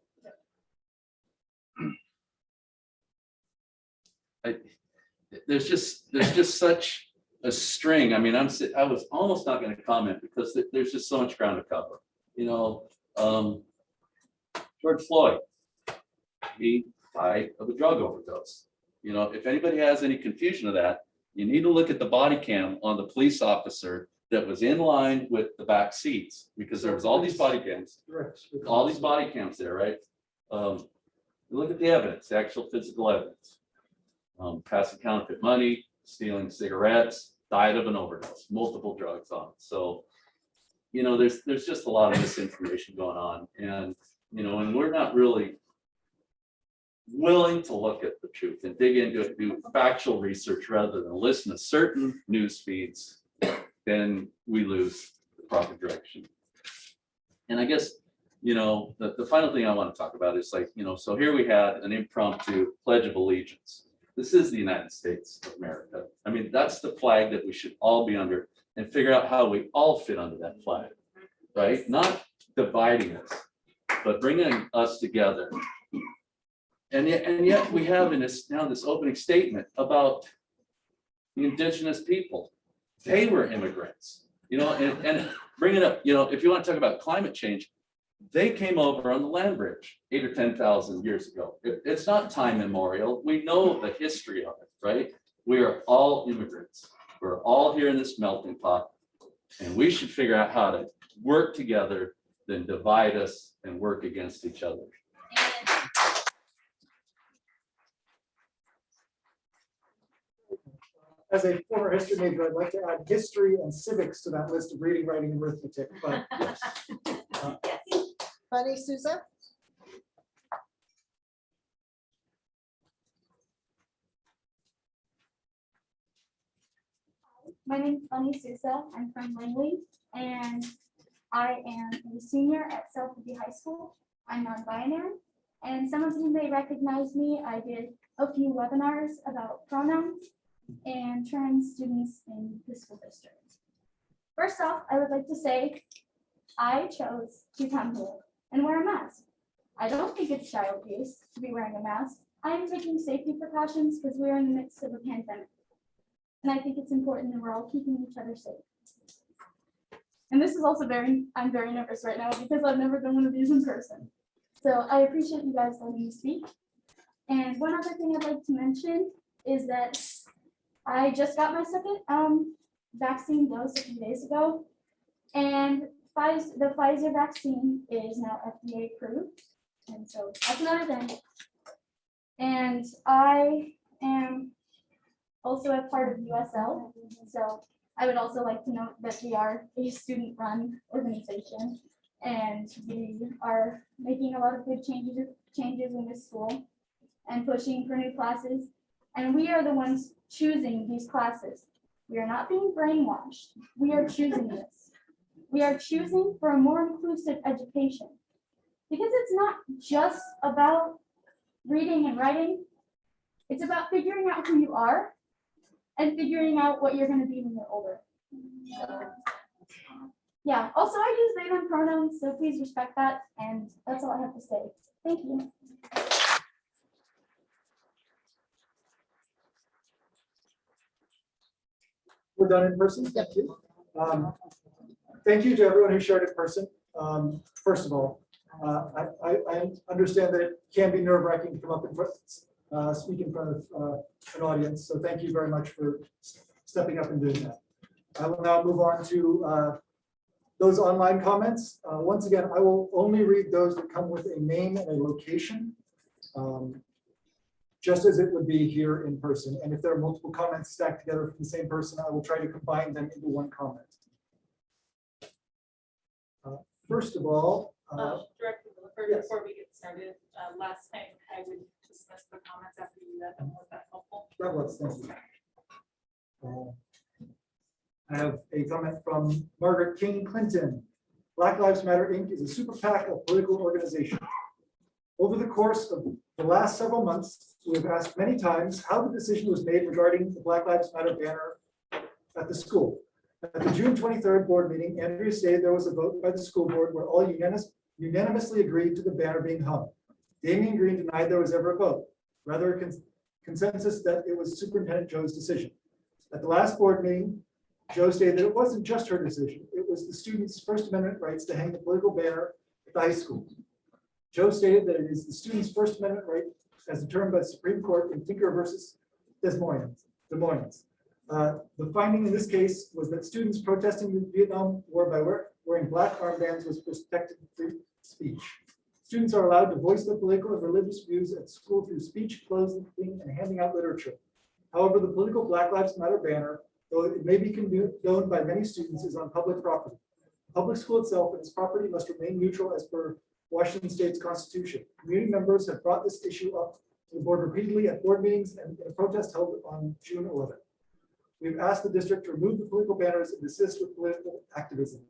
[SPEAKER 15] There's just such a string. I mean, I was almost not going to comment because there's just so much ground to cover. You know, George Floyd, he died of a drug overdose. You know, if anybody has any confusion of that, you need to look at the body cam on the police officer that was in line with the back seats, because there was all these body cams, there, right? Look at the evidence, the actual physical evidence. Passing counterfeit money, stealing cigarettes, died of an overdose, multiple drugs on it. So, you know, there's just a lot of misinformation going on, and you know, and we're not really willing to look at the truth and dig into it, do factual research rather than listen to certain news feeds, then we lose the proper direction. And I guess, you know, the final thing I want to talk about is like, you know, so here we had an impromptu Pledge of Allegiance. This is the United States of America. I mean, that's the flag that we should all be under and figure out how we all fit under that flag, right? Not dividing us, but bringing us together. And yet we have in this opening statement about the indigenous people. They were immigrants, you know, and bring it up, you know, if you want to talk about climate change, they came over on the land bridge 8,000 or 10,000 years ago. It's not time immemorial. We know the history of it, right? We are all immigrants. We're all here in this melting pot, and we should figure out how to work together than divide us and work against each other.
[SPEAKER 2] As a former history major, I'd like to add history and civics to that list of reading, writing, and arithmetic, but
[SPEAKER 8] Bunny Souza.
[SPEAKER 19] My name is Bunny Souza. I'm from Langley, and I am a senior at South Lee High School. I'm non-binary, and some of you may recognize me. I did a few webinars about pronouns and trans students in the school district. First off, I would like to say I chose to come here and wear a mask. I don't think it's child abuse to be wearing a mask. I am taking safety precautions because we are in the midst of a pandemic. And I think it's important that we're all keeping each other safe. And this is also I'm very nervous right now because I've never done one of these in person. So I appreciate you guys letting me speak. And one other thing I'd like to mention is that I just got my second vaccine dose a few days ago. And the Pfizer vaccine is now FDA approved. And so that's another thing. And I am also a part of USL. So I would also like to note that we are a student-run organization, and we are making a lot of good changes in this school and pushing for new classes. And we are the ones choosing these classes. We are not being brainwashed. We are choosing this. We are choosing for a more inclusive education, because it's not just about reading and writing. It's about figuring out who you are and figuring out what you're going to be when you're older. So, yeah, also I use they them pronouns, so please respect that. And that's all I have to say. Thank you.
[SPEAKER 2] we're done in person. Thank you. Thank you to everyone who shared in person. First of all, I understand that it can be nerve-wracking to come up in front, speak in front of an audience. So thank you very much for stepping up and doing that. I will now move on to those online comments. Once again, I will only read those that come with a name and a location, just as it would be here in person. And if there are multiple comments stacked together from the same person, I will try to combine them into one comment. First of all,
[SPEAKER 18] Director,
[SPEAKER 2] yes.
[SPEAKER 18] before we get started, last time I would discuss the comments after you read them. Was that helpful?
[SPEAKER 2] That was, thank you. I have a comment from Margaret King Clinton. Black Lives Matter Inc. is a super PAC of political organization. Over the course of the last several months, we have asked many times how the decision was made regarding the Black Lives Matter banner at the school. At the June 23rd board meeting, Andrea stated there was a vote by the school board where all unanimously agreed to the banner being hung. Damian Green denied there was ever a vote, rather a consensus that it was Superintendent Joe's decision. At the last board meeting, Joe stated that it wasn't just her decision, it was the students' First Amendment rights to hang the political banner at the high school. Joe stated that it is the students' First Amendment right as determined by the Supreme Court in Tinker versus Des Moines. The finding in this case was that students protesting the Vietnam War by wearing black armbands was protected free speech. Students are allowed to voice their political and religious views at school through speech, clothing, and handing out literature. However, the political Black Lives Matter banner, though it may be condoned by many students, is on public property. The public school itself and its property must remain neutral as per Washington State's Constitution. Community members have brought this issue up to the board repeatedly at board meetings and in a protest held on June 11th. We've asked the district to remove the political banners and desist with political activism.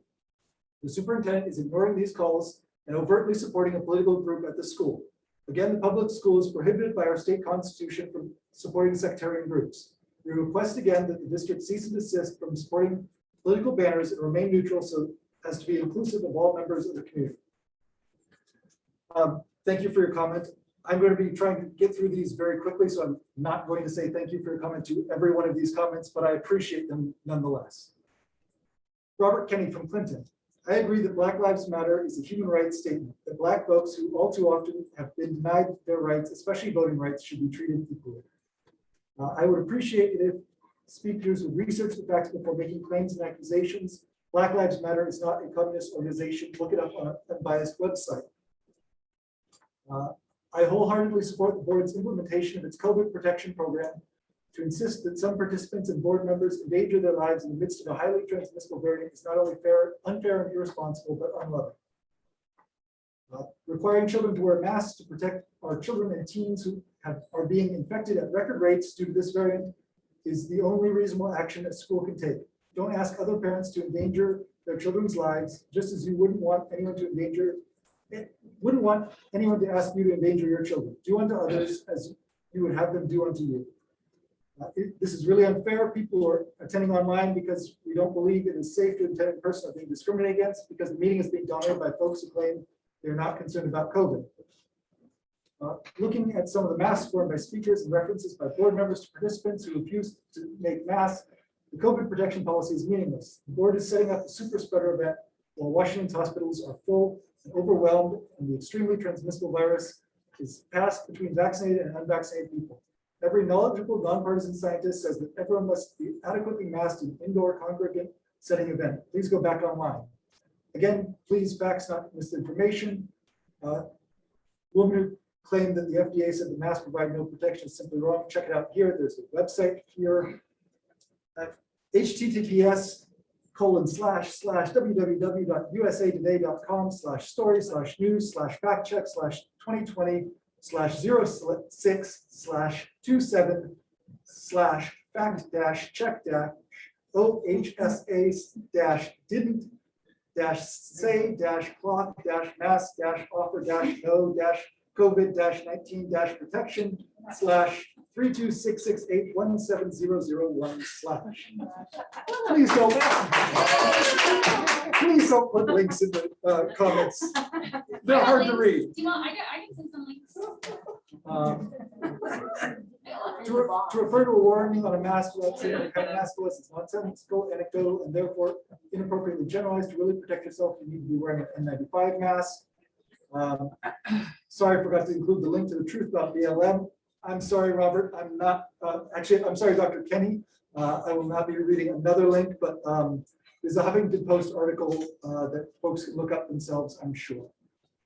[SPEAKER 2] The superintendent is ignoring these calls and overtly supporting a political group at the school. Again, the public school is prohibited by our state constitution from supporting sectarian groups. We request again that the district cease and desist from supporting political banners and remain neutral so as to be inclusive of all members of the community. Thank you for your comment. I'm going to be trying to get through these very quickly, so I'm not going to say thank you for your comment to every one of these comments, but I appreciate them nonetheless. Robert Kenny from Clinton. I agree that Black Lives Matter is a human rights statement, that Black folks who all too often have been denied their rights, especially voting rights, should be treated equally. I would appreciate it if speakers would research the facts before making claims and accusations. Black Lives Matter is not a communist organization. Look it up on an unbiased website. I wholeheartedly support the board's implementation of its COVID protection program. To insist that some participants and board members endanger their lives in the midst of a highly transmissible variant is not only unfair and irresponsible, but unloving. Requiring children to wear masks to protect our children and teens who are being infected at record rates due to this variant is the only reasonable action a school can take. Don't ask other parents to endanger their children's lives, just as you wouldn't want anyone to ask you to endanger your children. Do unto others as you would have them do unto you. This is really unfair. People are attending online because we don't believe it is safe to attend in person or being discriminated against because the meeting is being dominated by folks who claim they're not concerned about COVID. Looking at some of the masks worn by speakers and references by board members to participants who refuse to make masks, the COVID protection policy is meaningless. The board is setting up a super spreader event while Washington's hospitals are full and overwhelmed, and the extremely transmissible virus is passed between vaccinated and unvaccinated people. Every knowledgeable, nonpartisan scientist says that everyone must be adequately masked in an indoor congregate setting event. Please go back online. Again, please fax not misinformation. Women who claim that the FDA said the masks provide no protection is simply wrong. Check it out here. There's a website here at https://www.usatoday.com/story/news/fact-check/OHSA-didn't-say-cloth-mask-offer-no-covid-19-protection/326681700/. Please don't put links in the comments. They're hard to read.
[SPEAKER 17] Do you want, I can send some links.
[SPEAKER 2] To refer to a warning on a mask without saying what kind of mask it was, it's nonsensical, anecdotal, and therefore inappropriately generalized. To really protect yourself, you need to be wearing an N95 mask. Sorry, I forgot to include the link to the truth about BLM. I'm sorry, Robert. I'm not, actually, I'm sorry, Dr. Kenny. I will not be reading another link, but there's a Huffington Post article that folks can look up themselves, I'm sure.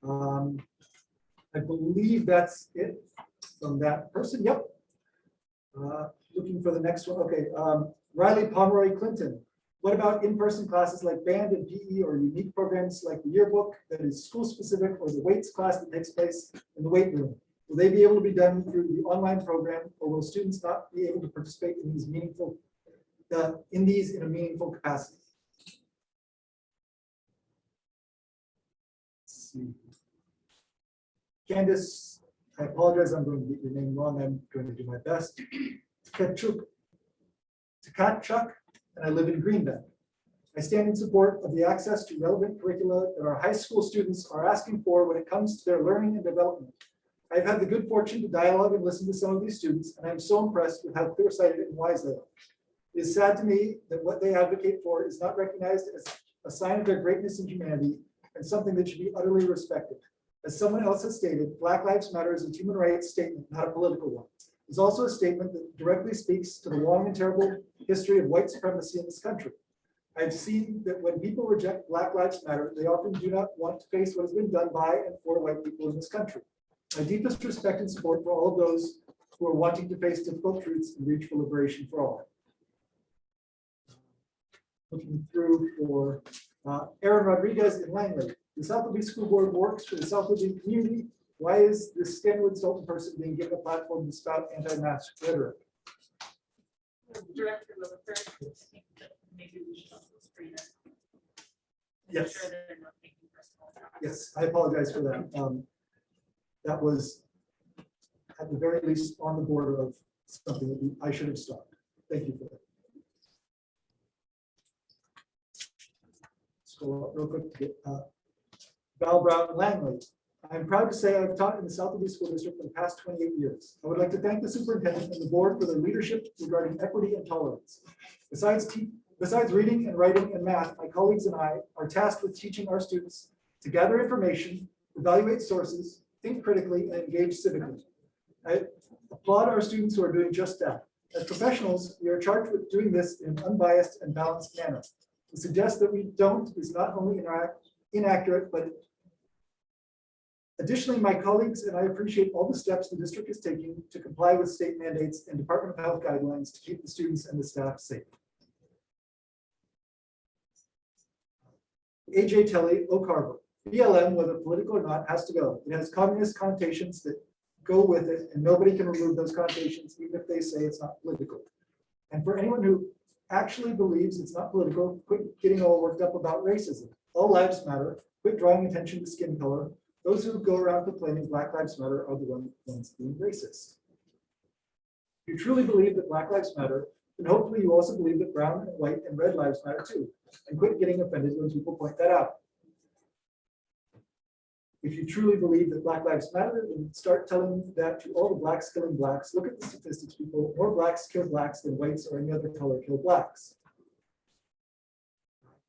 [SPEAKER 2] I believe that's it from that person. Yep. Looking for the next one. Okay. Riley Pomeroy Clinton. What about in-person classes like band and PE or unique programs like the yearbook that is school specific or the weights class that takes place in the weight room? Will they be able to be done through the online program, or will students not be able to participate in these in a meaningful capacity? Let's see. Candace, I apologize, I'm going to get your name wrong. I'm going to do my best. Tkachuk, and I live in Green Bend. I stand in support of the access to relevant curricula that our high school students are asking for when it comes to their learning and development. I've had the good fortune to dialogue and listen to some of these students, and I'm so impressed with how clear-sighted and wise they are. It is sad to me that what they advocate for is not recognized as a sign of their greatness and humanity, and something that should be utterly respected. As someone else has stated, Black Lives Matter is a human rights statement, not a political one. It's also a statement that directly speaks to the long and terrible history of white supremacy in this country. I've seen that when people reject Black Lives Matter, they often do not want to face what has been done by and for white people in this country. My deepest respect and support for all of those who are wanting to face difficult truths and reach for liberation for all. Looking through for Aaron Rodriguez in Langley. The South Louis School Board works for the South Louis community. Why is this Stanwood Sultan person being given a platform to spout anti-mask rhetoric?
[SPEAKER 18] Director will refer to this. Maybe we should also screen it.
[SPEAKER 2] Yes.
[SPEAKER 18] Sure they're not taking personal attacks.
[SPEAKER 2] Yes, I apologize for that. That was at the very least on the border of something that I should have stopped. Thank you for that. Scroll up real quick to get Val Brown Langley. I'm proud to say I've taught in the South Louis School District for the past 28 years. I would like to thank the superintendent and the board for their leadership regarding equity and tolerance. Besides reading and writing and math, my colleagues and I are tasked with teaching our students to gather information, evaluate sources, think critically, and engage civically. I applaud our students who are doing just that. As professionals, we are charged with doing this in an unbiased and balanced manner. To suggest that we don't is not only inaccurate, but Additionally, my colleagues and I appreciate all the steps the district is taking to comply with state mandates and Department of Health guidelines to keep the students and the staff safe. AJ Telly, Oak Harbor. BLM, whether political or not, has to go. It has communist connotations that go with it, and nobody can remove those connotations, even if they say it's not political. And for anyone who actually believes it's not political, quit getting all worked up about racism. All lives matter. Quit drawing attention to skin color. Those who go around complaining Black Lives Matter are the ones being racist. If you truly believe that Black Lives Matter, then hopefully you also believe that brown and white and red lives matter too, and quit getting offended when people point that out. If you truly believe that Black Lives Matter, then start telling that to all the blacks killing blacks. Look at the statistics, people. More blacks kill blacks than whites or any other color kill blacks.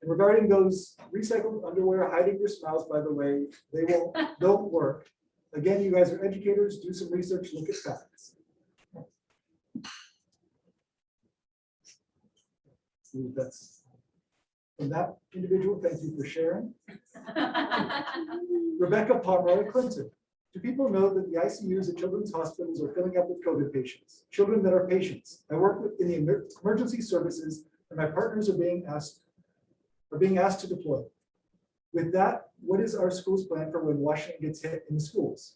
[SPEAKER 2] And regarding those recycled underwear hiding your smiles, by the way, don't work. Again, you guys are educators, do some research, look at facts. See, that's from that individual, thank you for sharing. Rebecca Pomeroy, Clinton. Do people know that the ICUs at children's hospitals are filling up with COVID patients? Children that are patients. I work in the emergency services, and my partners are being asked to deploy. With that, what is our school's plan for when Washington gets hit in the schools?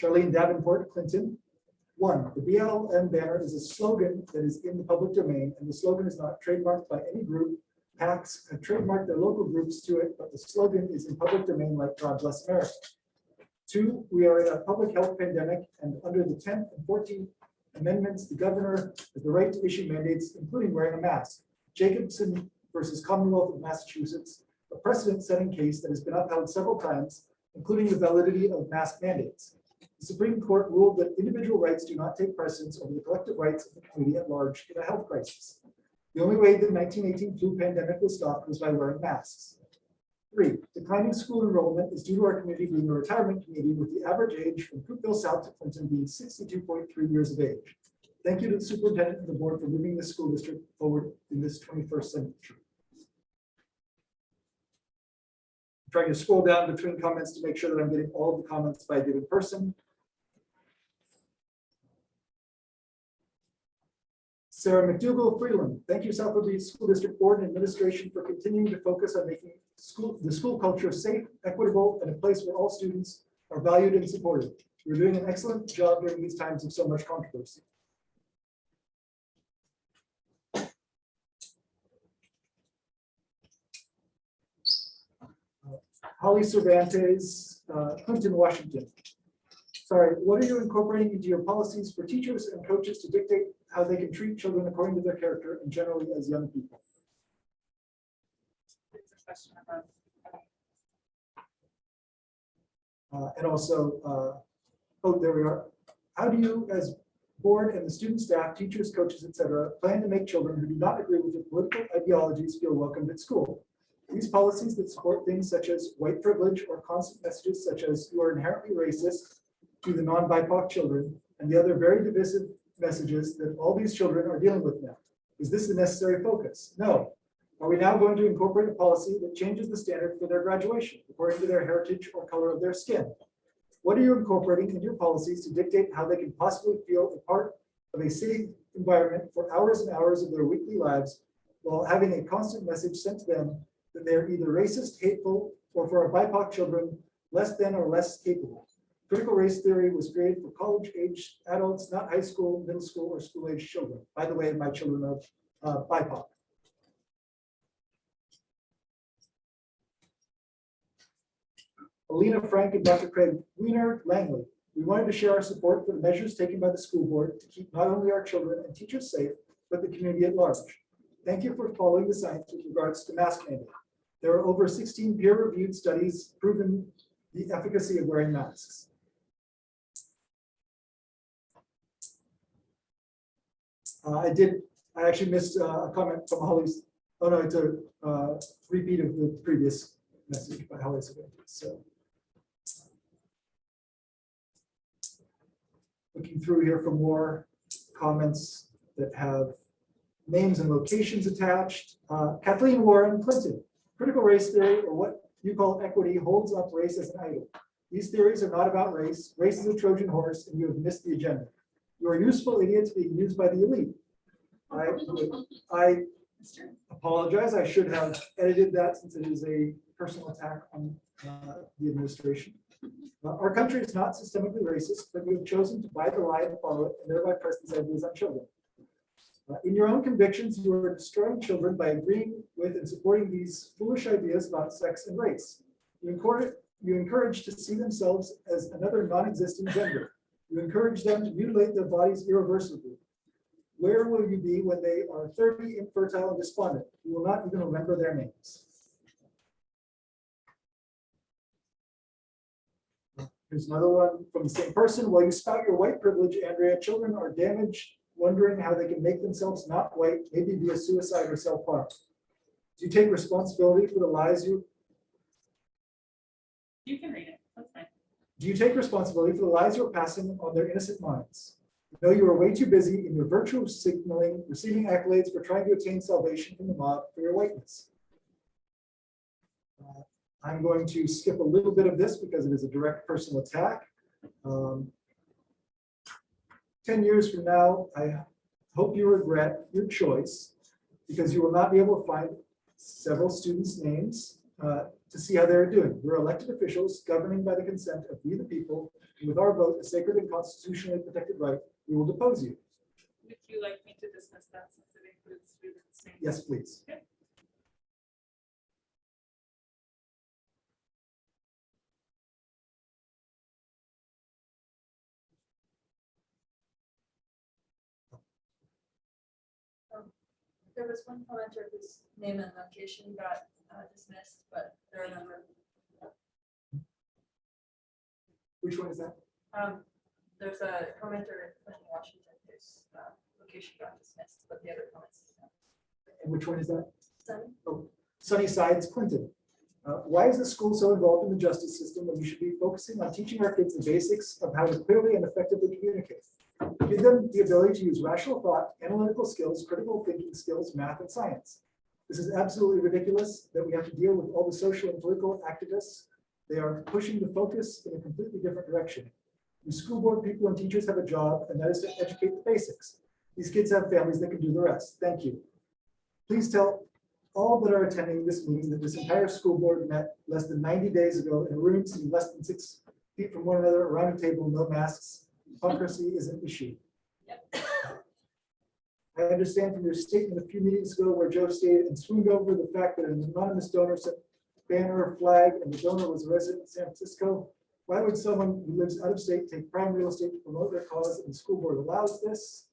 [SPEAKER 2] Charlene Davenport, Clinton. 1, the BLM banner is a slogan that is in the public domain, and the slogan is not trademarked by any group. PACs have trademarked their local groups to it, but the slogan is in public domain like God Bless America. 2, we are in a public health pandemic, and under the 10th and 14th amendments, the governor has the right to issue mandates, including wearing a mask. Jacobson versus Commonwealth of Massachusetts, a precedent-setting case that has been upheld several times, including the validity of mask mandates. The Supreme Court ruled that individual rights do not take precedence over the collective rights of the community at large in a health crisis. The only way the 1918 flu pandemic was stopped was by wearing masks. 3, declining school enrollment is due to our community being a retirement community, with the average age from Coopville South to Clinton being 62.3 years of age. Thank you to the superintendent and the board for moving this school district forward in this 21st century. I'm trying to scroll down between comments to make sure that I'm getting all of the comments by a given person. Sarah McDougall Freeland, thank you, South Liberty School District Board and Administration for continuing to focus on making the school culture safe, equitable, and a place where all students are valued and supported. You're doing an excellent job during these times of so much controversy. Holly Cervantes, Clinton, Washington. Sorry, what are you incorporating into your policies for teachers and coaches to dictate how they can treat children according to their character and generally as young people? And also, oh, there we are. How do you, as board and the student staff, teachers, coaches, etc., plan to make children who do not agree with your political ideologies feel welcomed at school? These policies that support things such as white privilege or constant messages such as you are inherently racist to the non-BIPOC children and the other very divisive messages that all these children are dealing with now. Is this the necessary focus? No. Are we now going to incorporate a policy that changes the standard for their graduation according to their heritage or color of their skin? What are you incorporating in your policies to dictate how they can possibly feel a part of a city environment for hours and hours of their weekly lives while having a constant message sent to them that they are either racist, hateful, or for our BIPOC children, less than or less capable? Critical race theory was created for college-aged adults, not high school, middle school, or school-aged children. By the way, my children are BIPOC. Alina Frank and Dr. Craig Wiener Langley. We wanted to share our support for the measures taken by the school board to keep not only our children and teachers safe, but the community at large. Thank you for following the science with regards to mask mandate. There are over 16 peer-reviewed studies proving the efficacy of wearing masks. I actually missed a comment from Holly's. Oh no, it's a repeat of the previous message by Holly. So looking through here for more. comments that have names and locations attached. Kathleen Warren Clinton, critical race theory, or what you call equity, holds up race as an idol. These theories are not about race. Race is a Trojan horse, and you have missed the agenda. You are useful idiots being used by the elite. I apologize. I should have edited that since it is a personal attack on the administration. Our country is not systemically racist, but you have chosen to buy the lie and follow it, and thereby press these ideas on children. In your own convictions, you are destroying children by agreeing with and supporting these foolish ideas about sex and race. You encourage to see themselves as another non-existent gender. You encourage them to mutilate their bodies irreversibly. Where will you be when they are 30, infertile, and despondent? You will not even remember their names. Here's another one from the same person. While you spout your white privilege, Andrea, children are damaged, wondering how they can make themselves not white, maybe via suicide or self-harm. Do you take responsibility for the lies you?
[SPEAKER 18] You can read it, that's fine.
[SPEAKER 2] Do you take responsibility for the lies you're passing on their innocent minds? You know you are way too busy in your virtue signaling, receiving accolades for trying to attain salvation from the mob for your whiteness. I'm going to skip a little bit of this because it is a direct personal attack. 10 years from now, I hope you regret your choice because you will not be able to find several students' names to see how they're doing. We're elected officials governing by the consent of we the people, and with our vote, a sacred and constitutionally protected right, we will depose you.
[SPEAKER 18] Would you like me to discuss that since it includes students' names?
[SPEAKER 2] Yes, please.
[SPEAKER 18] Okay.
[SPEAKER 4] There was one commenter whose name and location got dismissed, but there are a number.
[SPEAKER 2] Which one is that?
[SPEAKER 4] There's a commenter in Washington whose location got dismissed, but the other comments.
[SPEAKER 2] And which one is that?
[SPEAKER 4] Sunny?
[SPEAKER 2] Oh, Sunny Sides, Clinton. Why is the school so involved in the justice system when we should be focusing on teaching our kids the basics of how to clearly and effectively communicate? Give them the ability to use rational thought, analytical skills, critical thinking skills, math, and science. This is absolutely ridiculous that we have to deal with all the social and political activists. They are pushing the focus in a completely different direction. The school board people and teachers have a job, and that is to educate the basics. These kids have families that can do the rest. Thank you. Please tell all that are attending this meeting that this entire school board met less than 90 days ago in a room sitting less than 6 feet from one another around a table, no masks. Hypocrisy is an issue. I understand from your statement a few meetings ago where Joe stated and swooned over the fact that an anonymous donor sent banner or flag and the donor was a resident of San Francisco. Why would someone who lives out of state take prime real estate to promote their cause and the school board allows this?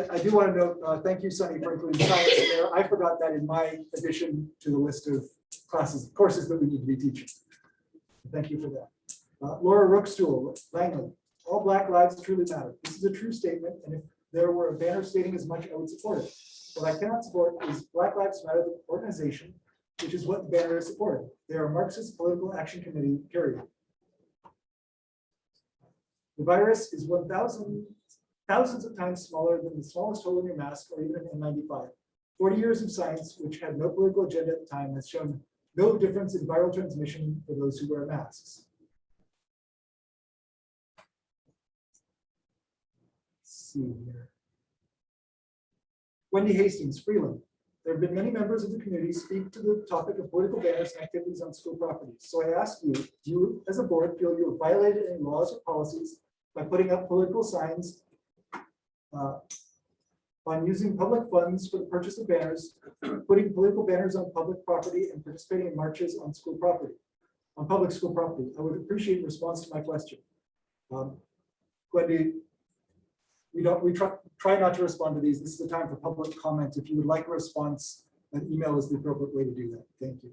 [SPEAKER 2] I do want to note, thank you, Sunny, for including science in there. I forgot that in my addition to the list of courses that we need to be teaching. Thank you for that. Laura Rookstool, Langley, all Black lives truly matter. This is a true statement, and if there were a banner stating as much, I would support it. What I cannot support is Black Lives Matter, the organization, which is what the banner is supporting. They are a Marxist political action committee, period. The virus is thousands of times smaller than the smallest hole in your mask or even an N95. 40 years of science, which had no political agenda at the time, has shown no difference in viral transmission for those who wear masks. Let's see here. Wendy Hastings, Freeland. There have been many members of the community speak to the topic of political banners and activities on school property. So I ask you, do you as a board feel you have violated any laws or policies by putting up political signs on using public funds for the purchase of banners, putting political banners on public property, and participating in marches on school property, on public school property? I would appreciate a response to my question. Wendy, we try not to respond to these. This is the time for public comment. If you would like a response, an email is the appropriate way to do that. Thank you.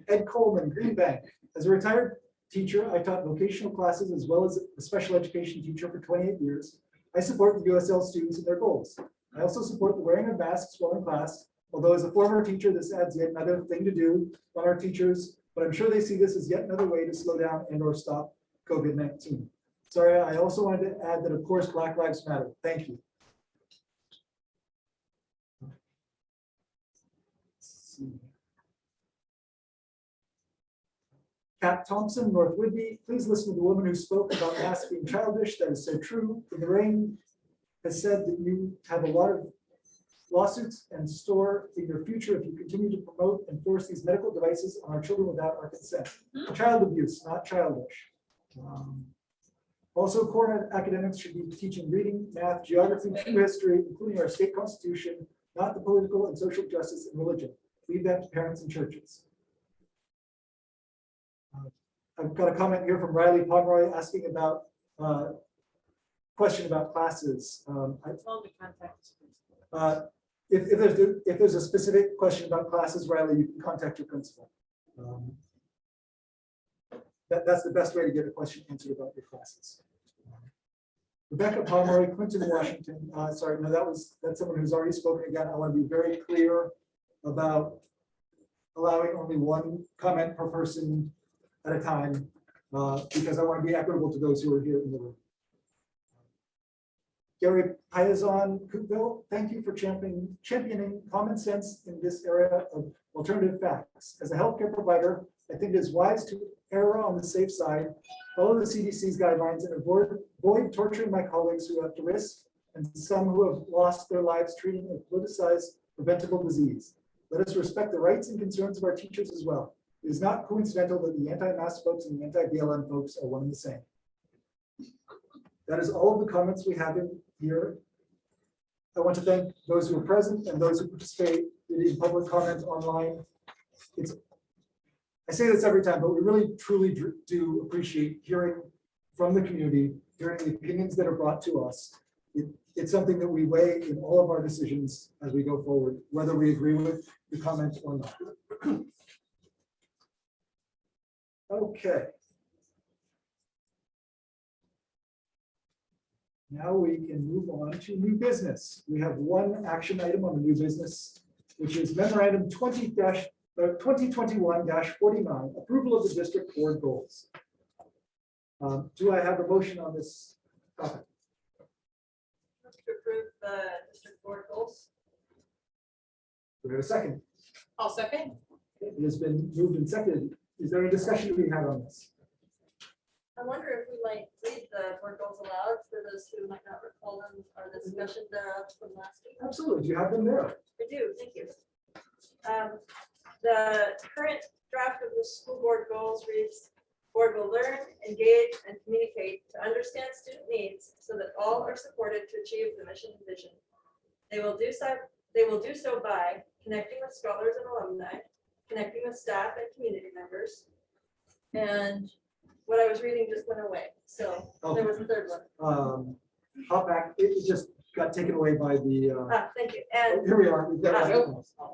[SPEAKER 2] Ed Coleman, Green Bank. As a retired teacher, I taught vocational classes as well as a special education teacher for 28 years. I support the USL students and their goals. I also support the wearing of masks while in class Although as a former teacher, this adds yet another thing to do on our teachers, but I'm sure they see this as yet another way to slow down and or stop COVID-19. Sorry, I also wanted to add that of course, Black Lives Matter. Thank you. Let's see. Kat Thompson, North Whitby, please listen to the woman who spoke about masks being childish. That is so true. Lorraine has said that you have a lot of lawsuits and store in your future if you continue to promote and force these medical devices on our children without our consent. Child abuse, not childish. Also, core academics should be teaching reading, math, geography, true history, including our state constitution, not the political and social justice and religion. Leave that to parents and churches. I've got a comment here from Riley Pomeroy asking about question about classes. If there's a specific question about classes, Riley, you can contact your principal. That's the best way to get a question answered about your classes. Rebecca Pomeroy, Clinton, Washington. Sorry, no, that's someone who's already spoken again. I want to be very clear about allowing only one comment per person at a time, because I want to be equitable to those who are here in the room. Gary Piazon Cookville, thank you for championing common sense in this area of alternative facts. As a healthcare provider, I think it is wise to err on the safe side, follow the CDC's guidelines, and avoid torturing my colleagues who have to risk, and some who have lost their lives treating a politicized preventable disease. Let us respect the rights and concerns of our teachers as well. It is not coincidental that the anti-mask folks and the anti-BLM folks are one and the same. That is all of the comments we have in here. I want to thank those who are present and those who participate in public comment online. I say this every time, but we really truly do appreciate hearing from the community, hearing the opinions that are brought to us. It's something that we weigh in all of our decisions as we go forward, whether we agree with the comment or not. Okay. Now we can move on to new business. We have one action item on the new business, which is memorandum 2021-49, approval of the district board goals. Do I have a motion on this topic?
[SPEAKER 4] To approve the district board goals.
[SPEAKER 2] Do we have a second?
[SPEAKER 7] I'll second.
[SPEAKER 2] It has been moved and seconded. Is there any discussion we have on this?
[SPEAKER 4] I wonder if we might read the board goals aloud for those who might not recall them or the discussion thereof from last week.
[SPEAKER 2] Absolutely. Do you have them there?
[SPEAKER 4] I do, thank you. The current draft of the school board goals reads, board will learn, engage, and communicate to understand student needs so that all are supported to achieve the mission and vision. They will do so by connecting with scholars and alumni, connecting with staff and community members. And what I was reading just went away. So there was a third one.
[SPEAKER 2] Hop back. It just got taken away by the.
[SPEAKER 4] Thank you. And
[SPEAKER 2] here we are. We've got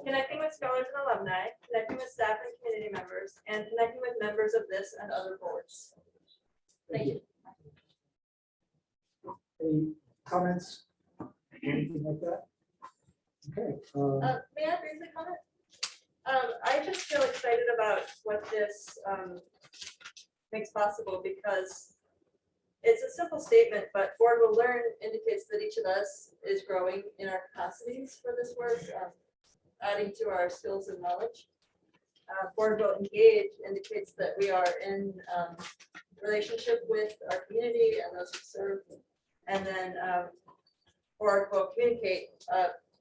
[SPEAKER 4] connecting with scholars and alumni, connecting with staff and community members, and connecting with members of this and other boards. Thank you.
[SPEAKER 2] Any comments? Anything like that? Okay.
[SPEAKER 4] May I briefly comment? I just feel excited about what this makes possible because it's a simple statement, but board will learn indicates that each of us is growing in our capacities for this work, adding to our skills and knowledge. Board will engage indicates that we are in relationship with our community and those who serve. And then board will communicate.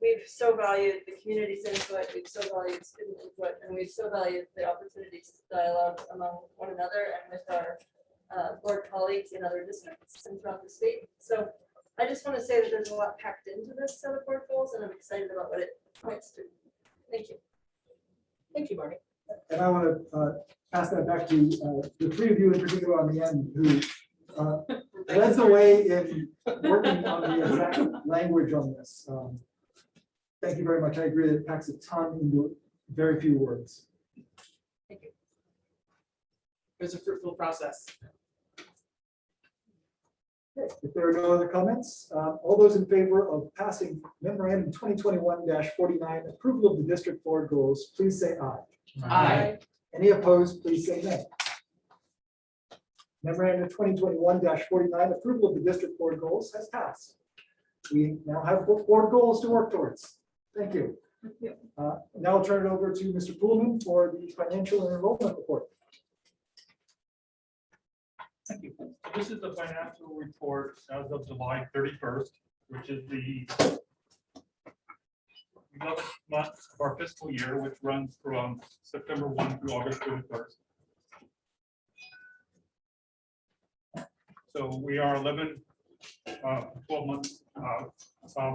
[SPEAKER 4] We've so valued the community's input, we've so valued student input, and we've so valued the opportunities to dialogue among one another and with our board colleagues in other districts and throughout the state. So I just want to say that there's a lot packed into this set of board goals, and I'm excited about what it points to. Thank you.
[SPEAKER 7] Thank you, Marty.
[SPEAKER 2] And I want to pass that back to the three of you in particular on the end who led the way in working on the exact language on this. Thank you very much. I agree that it packs a ton into very few words.
[SPEAKER 7] Thank you. It was a fruitful process.
[SPEAKER 2] If there are no other comments, all those in favor of passing memorandum 2021-49, approval of the district board goals, please say aye.
[SPEAKER 7] Aye.
[SPEAKER 2] Any opposed, please say nay. Memorandum 2021-49, approval of the district board goals has passed. We now have board goals to work towards. Thank you. Now I'll turn it over to Mr. Poolman for the financial and enrollment report.
[SPEAKER 20] Thank you. This is the financial report as of July 31st, which is the 11th month of our fiscal year, which runs from September 1 through August 31st. So we are 12 months out.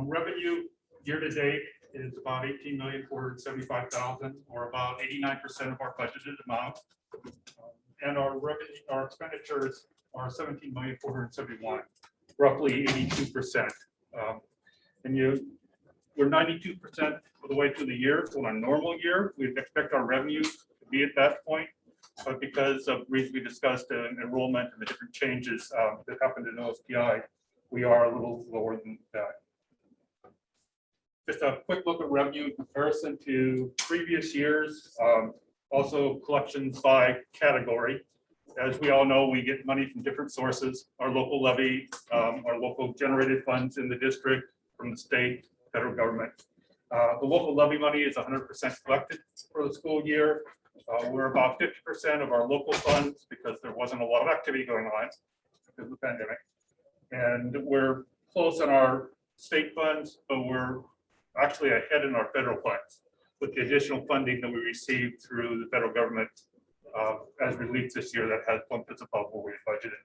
[SPEAKER 20] Revenue year to date is about 18,475,000, or about 89% of our budgeted amount. And our revenue, our expenditures are 17,471,000, roughly 82%. And we're 92% of the way through the year. So on a normal year, we'd expect our revenue to be at that point. But because of reasons we discussed in enrollment and the different changes that happened in OSPI, we are a little lower than that. Just a quick look at revenue in comparison to previous years. Also collections by category. As we all know, we get money from different sources, our local levy, our local generated funds in the district, from the state, federal government. The local levy money is 100% collected for the school year. We're about 50% of our local funds because there wasn't a lot of activity going on because of the pandemic. And we're close on our state funds, but we're actually ahead in our federal funds with the additional funding that we received through the federal government as relief this year that has bumped us above what we budgeted.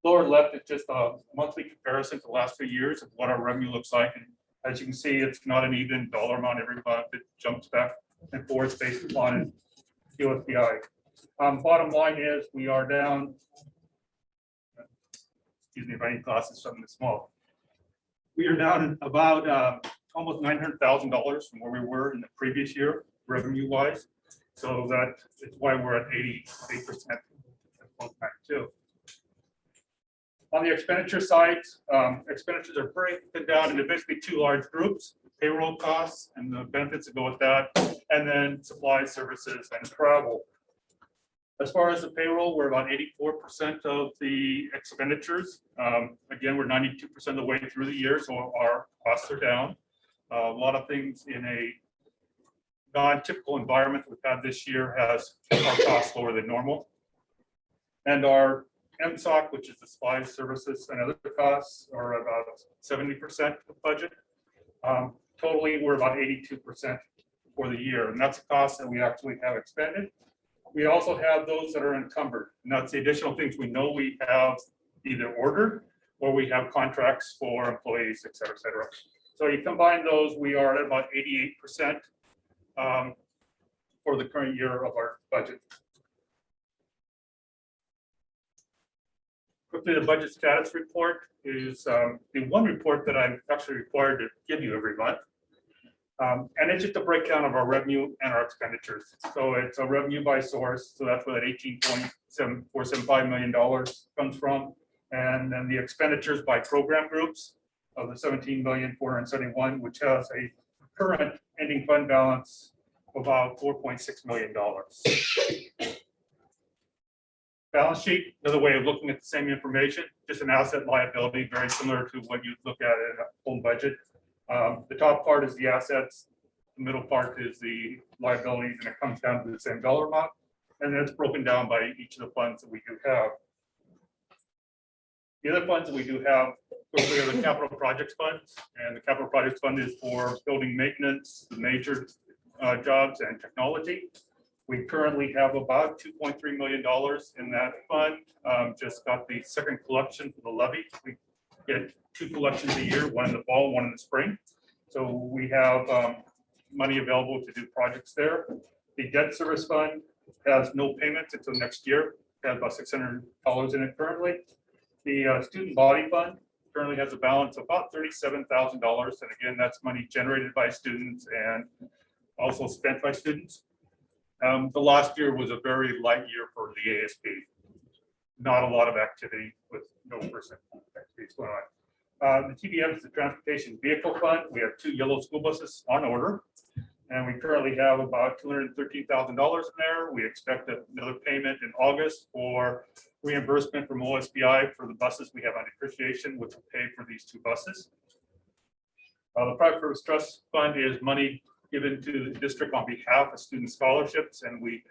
[SPEAKER 20] Lower left is just a monthly comparison to the last few years of what our revenue looks like. And as you can see, it's not an even dollar amount every month. It jumps back and forth based upon USPI. Bottom line is we are down, excuse me if I need glasses, something this small. We are down about almost $900,000 from where we were in the previous year, revenue wise. So that is why we're at 88%. Too. On the expenditure side, expenditures are broken down into basically two large groups: payroll costs and the benefits that go with that, and then supplies, services, and travel. As far as the payroll, we're about 84% of the expenditures. Again, we're 92% of the way through the year, so our costs are down. A lot of things in a non-typical environment we've had this year has our costs lower than normal. And our MSOC, which is the supplies, services, and other costs, are about 70% of the budget. Totally, we're about 82% for the year, and that's a cost that we actually have expended. We also have those that are encumbered, and that's the additional things we know we have either ordered or we have contracts for employees, et cetera, et cetera. So you combine those, we are at about 88% for the current year of our budget. Quickly, the budget status report is the one report that I'm actually required to give you every month. And it's just a breakdown of our revenue and our expenditures. So it's a revenue by source. So that's where that $18.475 million comes from. And then the expenditures by program groups of the $17,471,000, which has a current ending fund balance of about $4.6 million. Balance sheet, another way of looking at the same information, just an asset liability, very similar to what you'd look at in a home budget. The top part is the assets, the middle part is the liabilities, and it comes down to the same dollar amount. And then it's broken down by each of the funds that we do have. The other funds that we do have are the capital projects funds, and the capital projects fund is for building maintenance, the major jobs, and technology. We currently have about $2.3 million in that fund. Just got the second collection for the levy. We get 2 collections a year, one in the fall, one in the spring. So we have money available to do projects there. The debt service fund has no payments until next year. It has about $600 in it currently. The student body fund currently has a balance of about $37,000. And again, that's money generated by students and also spent by students. The last year was a very light year for the ASP. Not a lot of activity with no person. It's going on. The TBM is the Transportation Vehicle Fund. We have 2 yellow school buses on order. And we currently have about $213,000 in there. We expect another payment in August for reimbursement from OSBI for the buses we have on depreciation, which will pay for these 2 buses. The Private Purpose Trust Fund is money given to the district on behalf of student scholarships, and we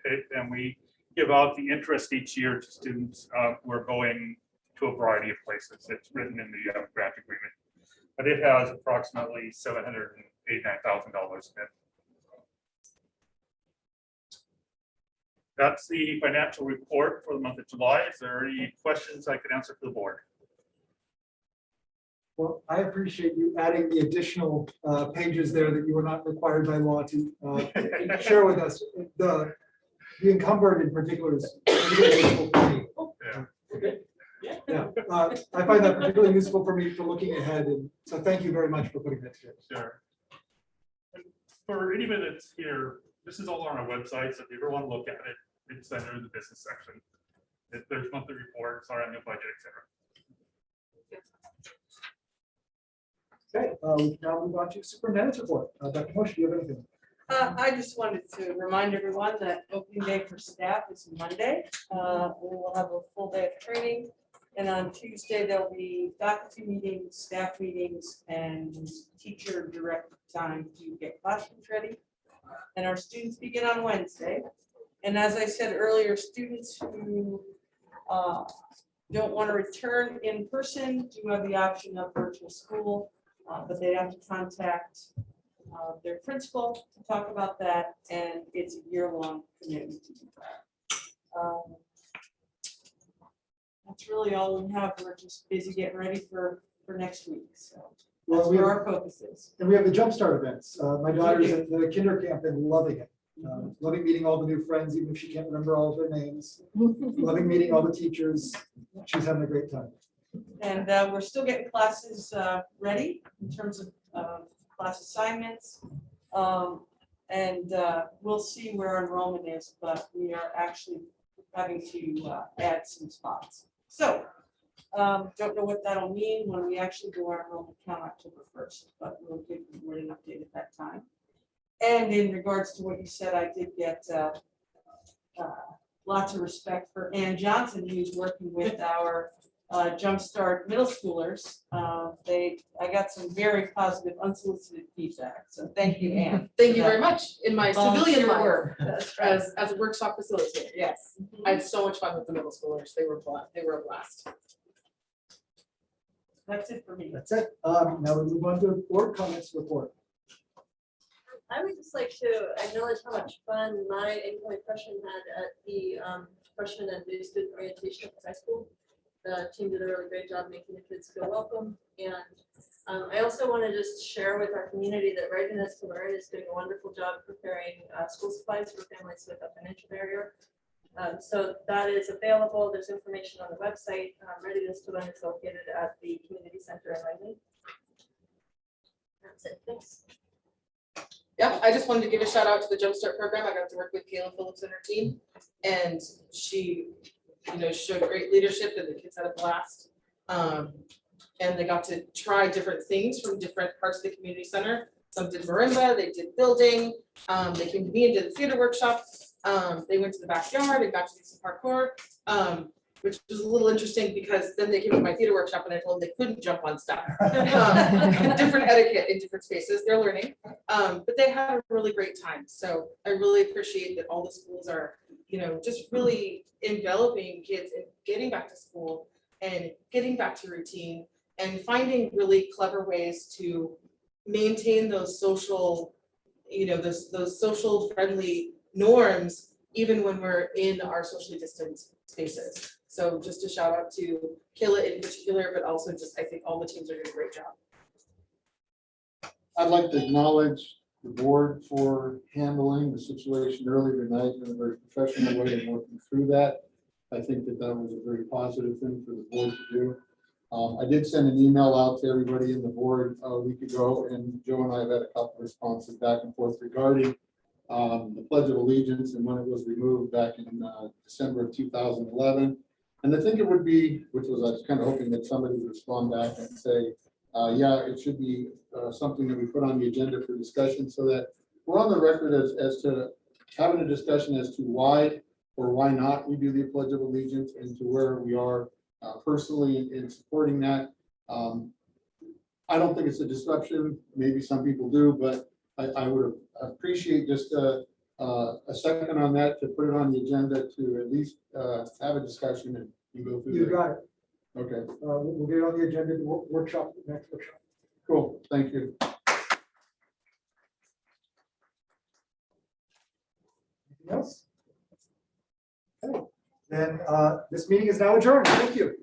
[SPEAKER 20] give out the interest each year to students who are going to a variety of places. It's written in the grant agreement, but it has approximately $789,000 in it. That's the financial report for the month of July. Is there any questions I could answer for the board?
[SPEAKER 2] Well, I appreciate you adding the additional pages there that you were not required by law to share with us. The encumbered in particular is really useful for me. Yeah, I find that particularly useful for me for looking ahead, and so thank you very much for putting that together.
[SPEAKER 20] Sure. And for anybody that's here, this is all on our website, so if you ever want to look at it, it's under the business section. There's monthly reports, our annual budget, etc.
[SPEAKER 2] Okay, we can now move on to superintendent's report. Dr. Moshe, do you have anything?
[SPEAKER 1] I just wanted to remind everyone that opening day for staff is Monday. We will have a full day of training. And on Tuesday, there'll be faculty meetings, staff meetings, and teacher direct time to get classrooms ready. And our students begin on Wednesday. And as I said earlier, students who don't want to return in person do have the option of virtual school, but they have to contact their principal to talk about that, and it's a year-long commitment to do that. That's really all we have. We're just busy getting ready for next week, so that's where our focus is.
[SPEAKER 2] And we have the jumpstart events. My daughter's at the kinder camp and loving it. Loving meeting all the new friends, even if she can't remember all of their names. Loving meeting all the teachers. She's having a great time.
[SPEAKER 1] And we're still getting classes ready in terms of class assignments. And we'll see where our enrollment is, but we are actually having to add some spots. So don't know what that'll mean when we actually do our enrollment count October 1st, but we'll give you an update at that time. And in regards to what you said, I did get lots of respect for Ann Johnson, who's working with our Jumpstart middle schoolers. I got some very positive unsolicited feedback, so thank you, Ann.
[SPEAKER 7] Thank you very much. In my civilian life,
[SPEAKER 1] work.
[SPEAKER 7] as a workshop facilitator,
[SPEAKER 1] Yes.
[SPEAKER 7] I had so much fun with the middle schoolers. They were a blast.
[SPEAKER 1] That's it for me.
[SPEAKER 2] That's it. Now we move on to board comments report.
[SPEAKER 4] I would just like to acknowledge how much fun my incoming freshman had at the freshman and new student orientation at the high school. The team did a really great job making the kids feel welcome. And I also want to just share with our community that Readiness to Learn is doing a wonderful job preparing school supplies for families with a financial barrier. So that is available. There's information on the website. Readiness to Learn is located at the community center in Langley. That's it. Thanks.
[SPEAKER 7] Yeah, I just wanted to give a shout out to the Jumpstart program. I got to work with Kayla Phillips and her team, and she, showed great leadership, and the kids had a blast. And they got to try different things from different parts of the community center. Some did marimba, they did building. They came to me and did a theater workshop. They went to the backyard and got to do some parkour, which was a little interesting because then they came to my theater workshop and I told them they couldn't jump on stuff. Different etiquette in different spaces, they're learning. But they had a really great time. So I really appreciate that all the schools are, just really enveloping kids and getting back to school and getting back to routine and finding really clever ways to maintain those social, those social friendly norms, even when we're in our socially distanced spaces. So just a shout out to Kayla in particular, but also just, I think all the teams are doing a great job.
[SPEAKER 5] I'd like to acknowledge the board for handling the situation earlier tonight in a very professional way and working through that. I think that was a very positive thing for the board to do. I did send an email out to everybody in the board a week ago, and Joe and I have had a couple of responses back and forth regarding the Pledge of Allegiance and when it was removed back in December of 2011. And I think it would be, which was, I was kind of hoping that somebody would respond back and say, yeah, it should be something that we put on the agenda for discussion so that we're on the record as to having a discussion as to why or why not we do the Pledge of Allegiance and to where we are personally in supporting that. I don't think it's a disruption. Maybe some people do, but I would appreciate just a second on that to put it on the agenda to at least have a discussion and go through.
[SPEAKER 2] You
[SPEAKER 5] that.
[SPEAKER 2] got it.
[SPEAKER 5] Okay,
[SPEAKER 2] We'll get it on the agenda, to workshop, next workshop.
[SPEAKER 5] cool. Thank you.
[SPEAKER 2] Anything else? Okay, then this meeting is now adjourned. Thank you.